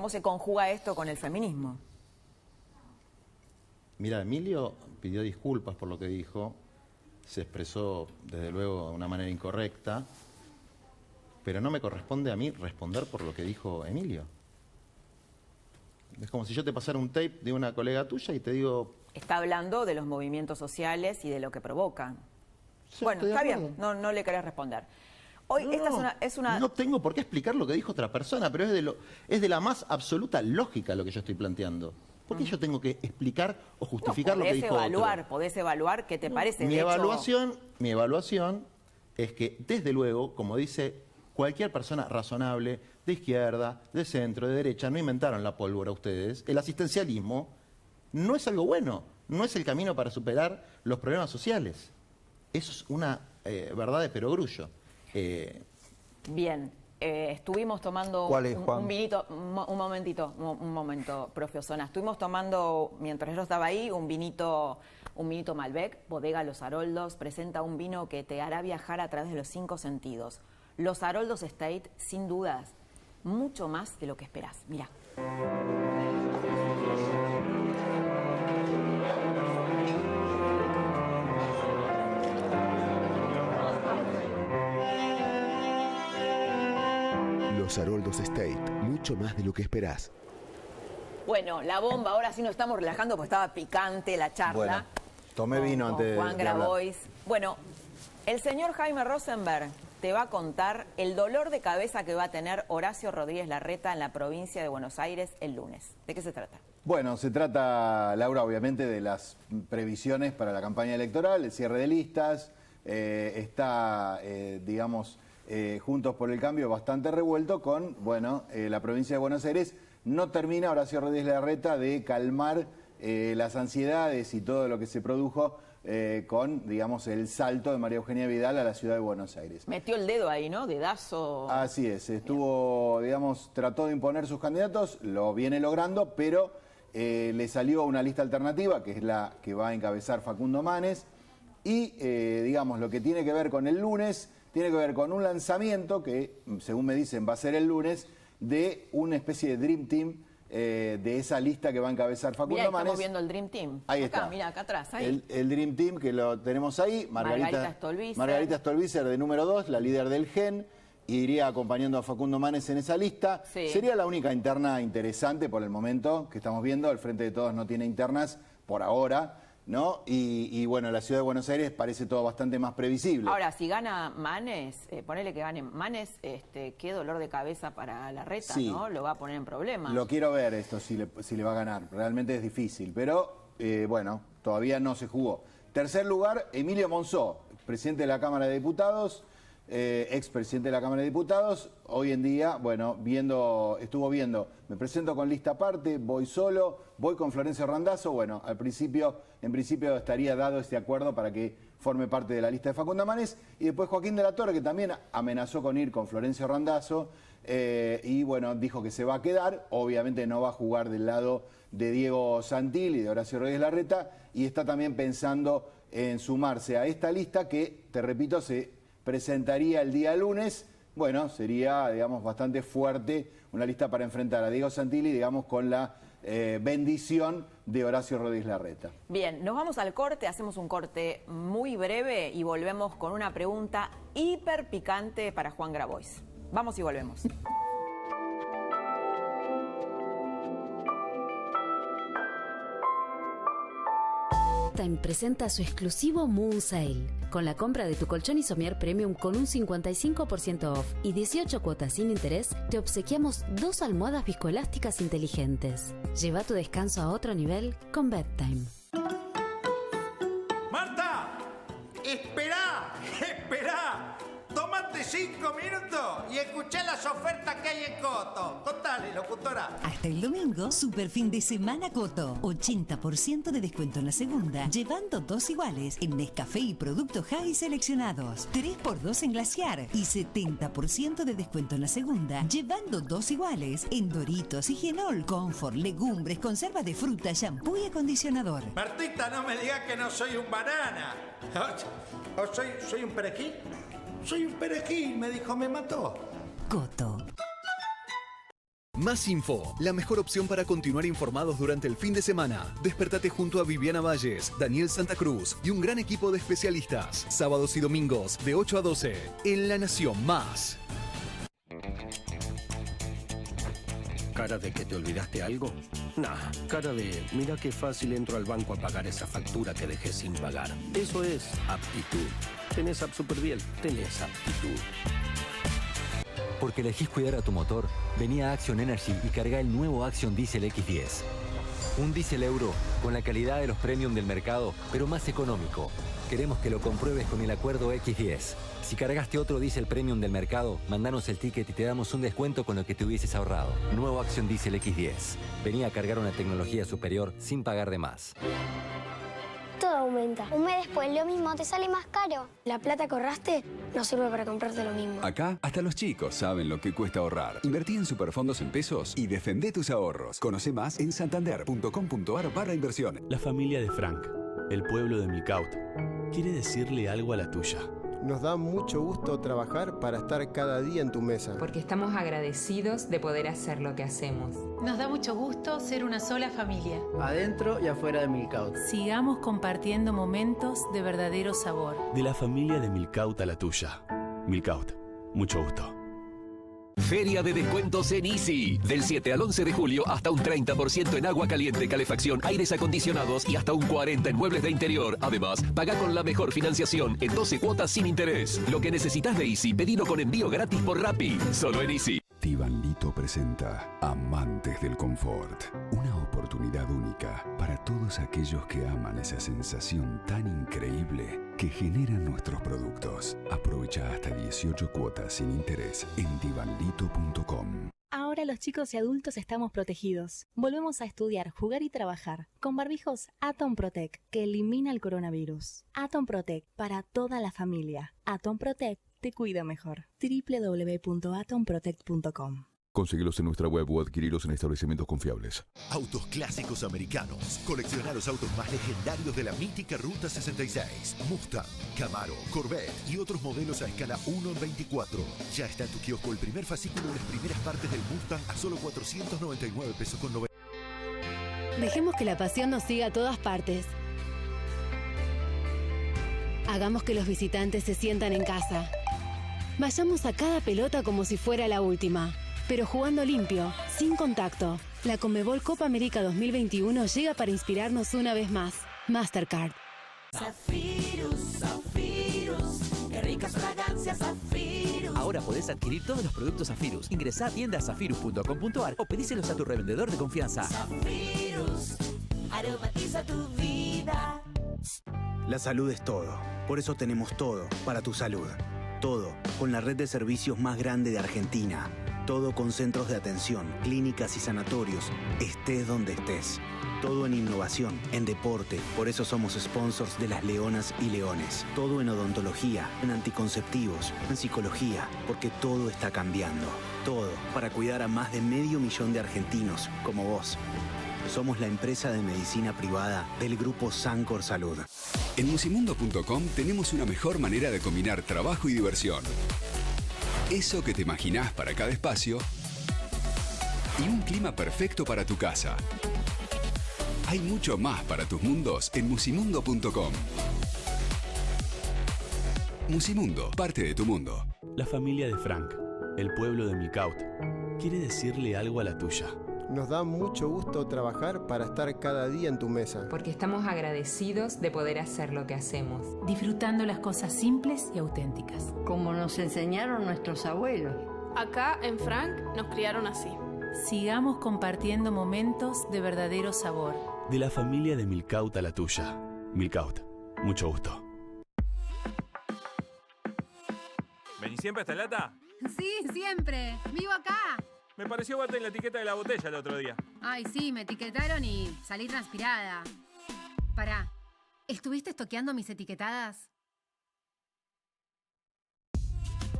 se conjuga esto con el feminismo? Mira, Emilio pidió disculpas por lo que dijo, se expresó desde luego de una manera incorrecta, pero no me corresponde a mí responder por lo que dijo Emilio. Es como si yo te pasara un tape de una colega tuya y te digo... Está hablando de los movimientos sociales y de lo que provocan. Sí, bueno, está bien, no le querés responder. Hoy No tengo por qué explicar lo que dijo otra persona, pero es de la más absoluta lógica lo que yo estoy planteando. ¿Por qué yo tengo que explicar o justificar lo que dijo otro? Podés evaluar qué te parece. Mi evaluación es que, desde luego, como dice cualquier persona razonable, de izquierda, de centro, de derecha, no inventaron la pólvora ustedes. El asistencialismo no es algo bueno, no es el camino para superar los problemas sociales. Eso es una verdad de perogrullo. Bien, estuvimos tomando un vinito, un momento, profe Osona. Estuvimos tomando, mientras yo estaba ahí, un vinito Malbec. Bodega Los Haroldos presenta un vino que te hará viajar a través de los 5 sentidos. Los Haroldos Estate, sin dudas, mucho más de lo que esperás. Mirá. Los Haroldos Estate, mucho más de lo que esperás. Bueno, la bomba, ahora sí nos estamos relajando porque estaba picante la charla. Bueno, tomé vino antes de Juan Grabois. Bueno, el señor Jaime Rosenberg te va a contar el dolor de cabeza que va a tener Horacio Rodríguez Larreta en la provincia de Buenos Aires el lunes. ¿De qué se trata? Bueno, se trata, Laura, obviamente de las previsiones para la campaña electoral, el cierre de listas, Juntos por el Cambio bastante revuelto con, la provincia de Buenos Aires no termina Horacio Rodríguez Larreta de calmar las ansiedades y todo lo que se produjo con, el salto de María Eugenia Vidal a la ciudad de Buenos Aires. Metió el dedo ahí, ¿no? Dedazo. Así es, trató de imponer sus candidatos, lo viene logrando, pero le salió una lista alternativa, que es la que va a encabezar Facundo Manes, y, lo que tiene que ver con el lunes, tiene que ver con un lanzamiento que, según me dicen, va a ser el lunes, de una especie de Dream Team de esa lista que va a encabezar Facundo Manes. Estamos viendo el Dream Team. Ahí acá, está. Mira, acá atrás. Ahí. El Dream Team que lo tenemos ahí. Margarita Stolbizer de número 2, la líder del GEN, y iría acompañando a Facundo Manes en esa lista. Sí. Sería la única interna interesante por el momento que estamos viendo. El Frente de Todos no tiene internas por ahora. ¿no? Y bueno, la ciudad de Buenos Aires parece todo bastante más previsible. Ahora, si gana Manes, ponele que gane Manes, qué dolor de cabeza para Larreta, Sí. ¿no? Lo va a poner en problemas. Lo quiero ver esto, si le va a ganar. Realmente es difícil, pero bueno, todavía no se jugó. Tercer lugar, Emilio Monzó, presidente de la Cámara de Diputados, expresidente de la Cámara de Diputados. Hoy en día, bueno, estuvo viendo, me presento con lista aparte, voy solo, voy con Florencio Randazzo. Bueno, en principio estaría dado este acuerdo para que forme parte de la lista de Facundo Manes. Y después Joaquín de la Torre, que también amenazó con ir con Florencio Randazzo, y bueno, dijo que se va a quedar. Obviamente no va a jugar del lado de Diego Santilli y de Horacio Rodríguez Larreta, y está también pensando en sumarse a esta lista que, te repito, se presentaría el día lunes. Bueno, sería, digamos, bastante fuerte una lista para enfrentar a Diego Santilli, digamos, con la bendición de Horacio Rodríguez Larreta. Bien, nos vamos al corte, hacemos un corte muy breve y volvemos con una pregunta hiper picante para Juan Grabois. Vamos y volvemos. Time presenta su exclusivo Moon Sale. Con la compra de tu colchón y somier premium con un 55% off y 18 cuotas sin interés, te obsequiamos 2 almohadas viscoelásticas inteligentes. Lleva tu descanso a otro nivel con Bedtime. ¡Marta! ¡Esperá! ¡Esperá! Tómate 5 minutos y escuchá las ofertas que hay en Coto. Contale, locutora. Hasta el domingo, super fin de semana Coto. 80% de descuento en la segunda, llevando 2 iguales en Nescafé y productos High seleccionados. 3x2 en Glaciar y 70% de descuento en la segunda, llevando 2 iguales en Doritos y Genol, Confort, legumbres, conservas de fruta, shampoo y acondicionador. Martita, no me digas que no soy un banana. ¿O soy un perejil? Soy un perejil, me dijo, me mató. Coto. Más Info, la mejor opción para continuar informados durante el fin de semana. Despertate junto a Viviana Valles, Daniel Santa Cruz y un gran equipo de especialistas. Sábados y domingos de 8 a 12 en La Nación Más. ¿Cara de que te olvidaste algo? Nah, cara de mira qué fácil entro al banco a pagar esa factura que dejé sin pagar. Eso es aptitud. Tenés App Superbiel, tenés aptitud. Porque elegís cuidar a tu motor, vení a Action Energy y carga el nuevo Action Diesel X10. Un diésel euro con la calidad de los premium del mercado, pero más económico. Queremos que lo compruebes con el acuerdo X10. Si cargaste otro diésel premium del mercado, mandanos el ticket y te damos un descuento con lo que te hubieses ahorrado. Nuevo Action Diesel X10. Vení a cargar una tecnología superior sin pagar de más. Todo aumenta. Un mes después lo mismo te sale más caro. La plata que ahorraste no sirve para comprarte lo mismo. Acá, hasta los chicos saben lo que cuesta ahorrar. Invertí en Superfondos en pesos y defendé tus ahorros. Conoce más en santander.com.ar/inversión. La familia de Frank, el pueblo de Milcaut, quiere decirle algo a la tuya. Nos da mucho gusto trabajar para estar cada día en tu mesa. Porque estamos agradecidos de poder hacer lo que hacemos. Nos da mucho gusto ser una sola familia. Adentro y afuera de Milcaut. Sigamos compartiendo momentos de verdadero sabor. De la familia de Milcaut a la tuya. Milcaut, mucho gusto. Feria de descuentos en Easy. Del 7 al 11 de julio hasta un 30% en agua caliente, calefacción, aires acondicionados y hasta un 40% en muebles de interior. Además, paga con la mejor financiación en 12 cuotas sin interés. Lo que necesitas de Easy, pedilo con envío gratis por Rappi. Solo en Easy. Tibanlito presenta Amantes del Confort. Una oportunidad única para todos aquellos que aman esa sensación tan increíble que generan nuestros productos. Aprovecha hasta 18 cuotas sin interés en tibanlito.com. Ahora los chicos y adultos estamos protegidos. Volvemos a estudiar, jugar y trabajar con barbijos Atom Protect, que elimina el coronavirus. Atom Protect para toda la familia. Atom Protect te cuida mejor. www.atomprotect.com. Consíguelos en nuestra web o adquirilos en establecimientos confiables. Autos clásicos americanos. Colecciona los autos más legendarios de la mítica Ruta 66. Mustang, Camaro, Corvette y otros modelos a escala 1:24. Ya está en tu kiosco el primer fascículo de las primeras partes del Mustang a solo 499 pesos con 90. Dejemos que la pasión nos siga a todas partes. Hagamos que los visitantes se sientan en casa. Vayamos a cada pelota como si fuera la última, pero jugando limpio, sin contacto. La Conmebol Copa América 2021 llega para inspirarnos una vez más. Mastercard. Zafirus, Zafirus, qué ricas fragancias Zafirus. Ahora podés adquirir todos los productos Zafirus. Ingresá a tiendazafirus.com.ar o pedíselos a tu revendedor de confianza. Zafirus, aromatiza tu vida. La salud es todo. Por eso tenemos todo para tu salud. Todo con la red de servicios más grande de Argentina. Todo con centros de atención, clínicas y sanatorios, estés donde estés. Todo en innovación, en deporte. Por eso somos sponsors de las Leonas y Leones. Todo en odontología, en anticonceptivos, en psicología. Porque todo está cambiando. Todo para cuidar a más de 500.000 de argentinos como vos. Somos la empresa de medicina privada del grupo Sancor Salud. En musimundo.com tenemos una mejor manera de combinar trabajo y diversión. Eso que te imaginás para cada espacio y un clima perfecto para tu casa. Hay mucho más para tus mundos en musimundo.com. Musimundo, parte de tu mundo. La familia de Frank, el pueblo de Milcaut, quiere decirle algo a la tuya. Nos da mucho gusto trabajar para estar cada día en tu mesa. Porque estamos agradecidos de poder hacer lo que hacemos. Disfrutando las cosas simples y auténticas. Como nos enseñaron nuestros abuelos. Acá en Frank nos criaron así. Sigamos compartiendo momentos de verdadero sabor. De la familia de Milcaut a la tuya. Milcaut, mucho gusto. ¿Venís siempre a esta lata? Sí, siempre. Vivo acá. Me pareció bata en la etiqueta de la botella el otro día. Ay, sí, me etiquetaron y salí transpirada. Pará, ¿estuviste estoqueando mis etiquetadas?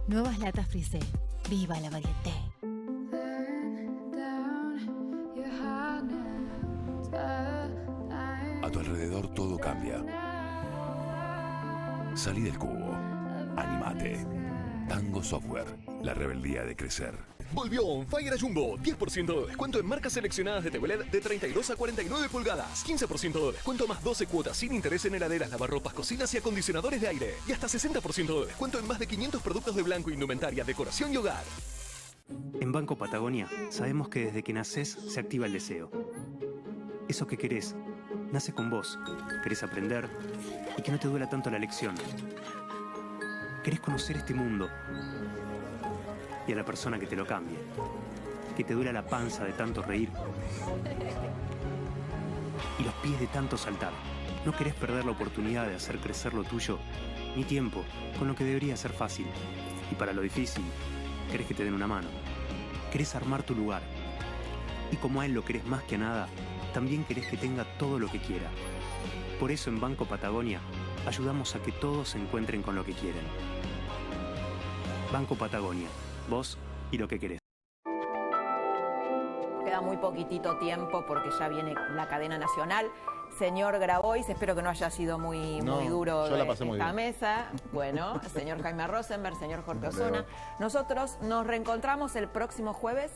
Nuevas latas Frisé. ¡Viva la variedad! A tu alrededor todo cambia. Salí del cubo. Animate. Tango Software. La rebeldía de crecer. Volvió On Fire a Jumbo. 10% de descuento en marcas seleccionadas de TV LED de 32 a 49 pulgadas. 15% de descuento más 12 cuotas sin interés en heladeras, lavarropas, cocinas y acondicionadores de aire. Y hasta 60% de descuento en más de 500 productos de blanco, indumentaria, decoración y hogar. En Banco Patagonia sabemos que desde que nacés se activa el deseo. Eso que querés nace con vos. Querés aprender y que no te duela tanto la lección. Querés conocer este mundo y a la persona que te lo cambie. Que te duela la panza de tanto reír y los pies de tanto saltar. No querés perder la oportunidad de hacer crecer lo tuyo, ni tiempo, con lo que debería ser fácil. Y para lo difícil, querés que te den una mano. Querés armar tu lugar. Y como a él lo querés más que a nada, también querés que tenga todo lo que quiera. Por eso en Banco Patagonia ayudamos a que todos se encuentren con lo que quieren. Banco Patagonia. Vos y lo que querés. Queda muy poquitito tiempo porque ya viene la cadena nacional. Señor Grabois, espero que no haya sido muy duro yo la pasé muy esta bien. mesa. Bueno, señor Jaime Rosenberg, señor Jorge Osuna. Nosotros nos reencontramos el próximo jueves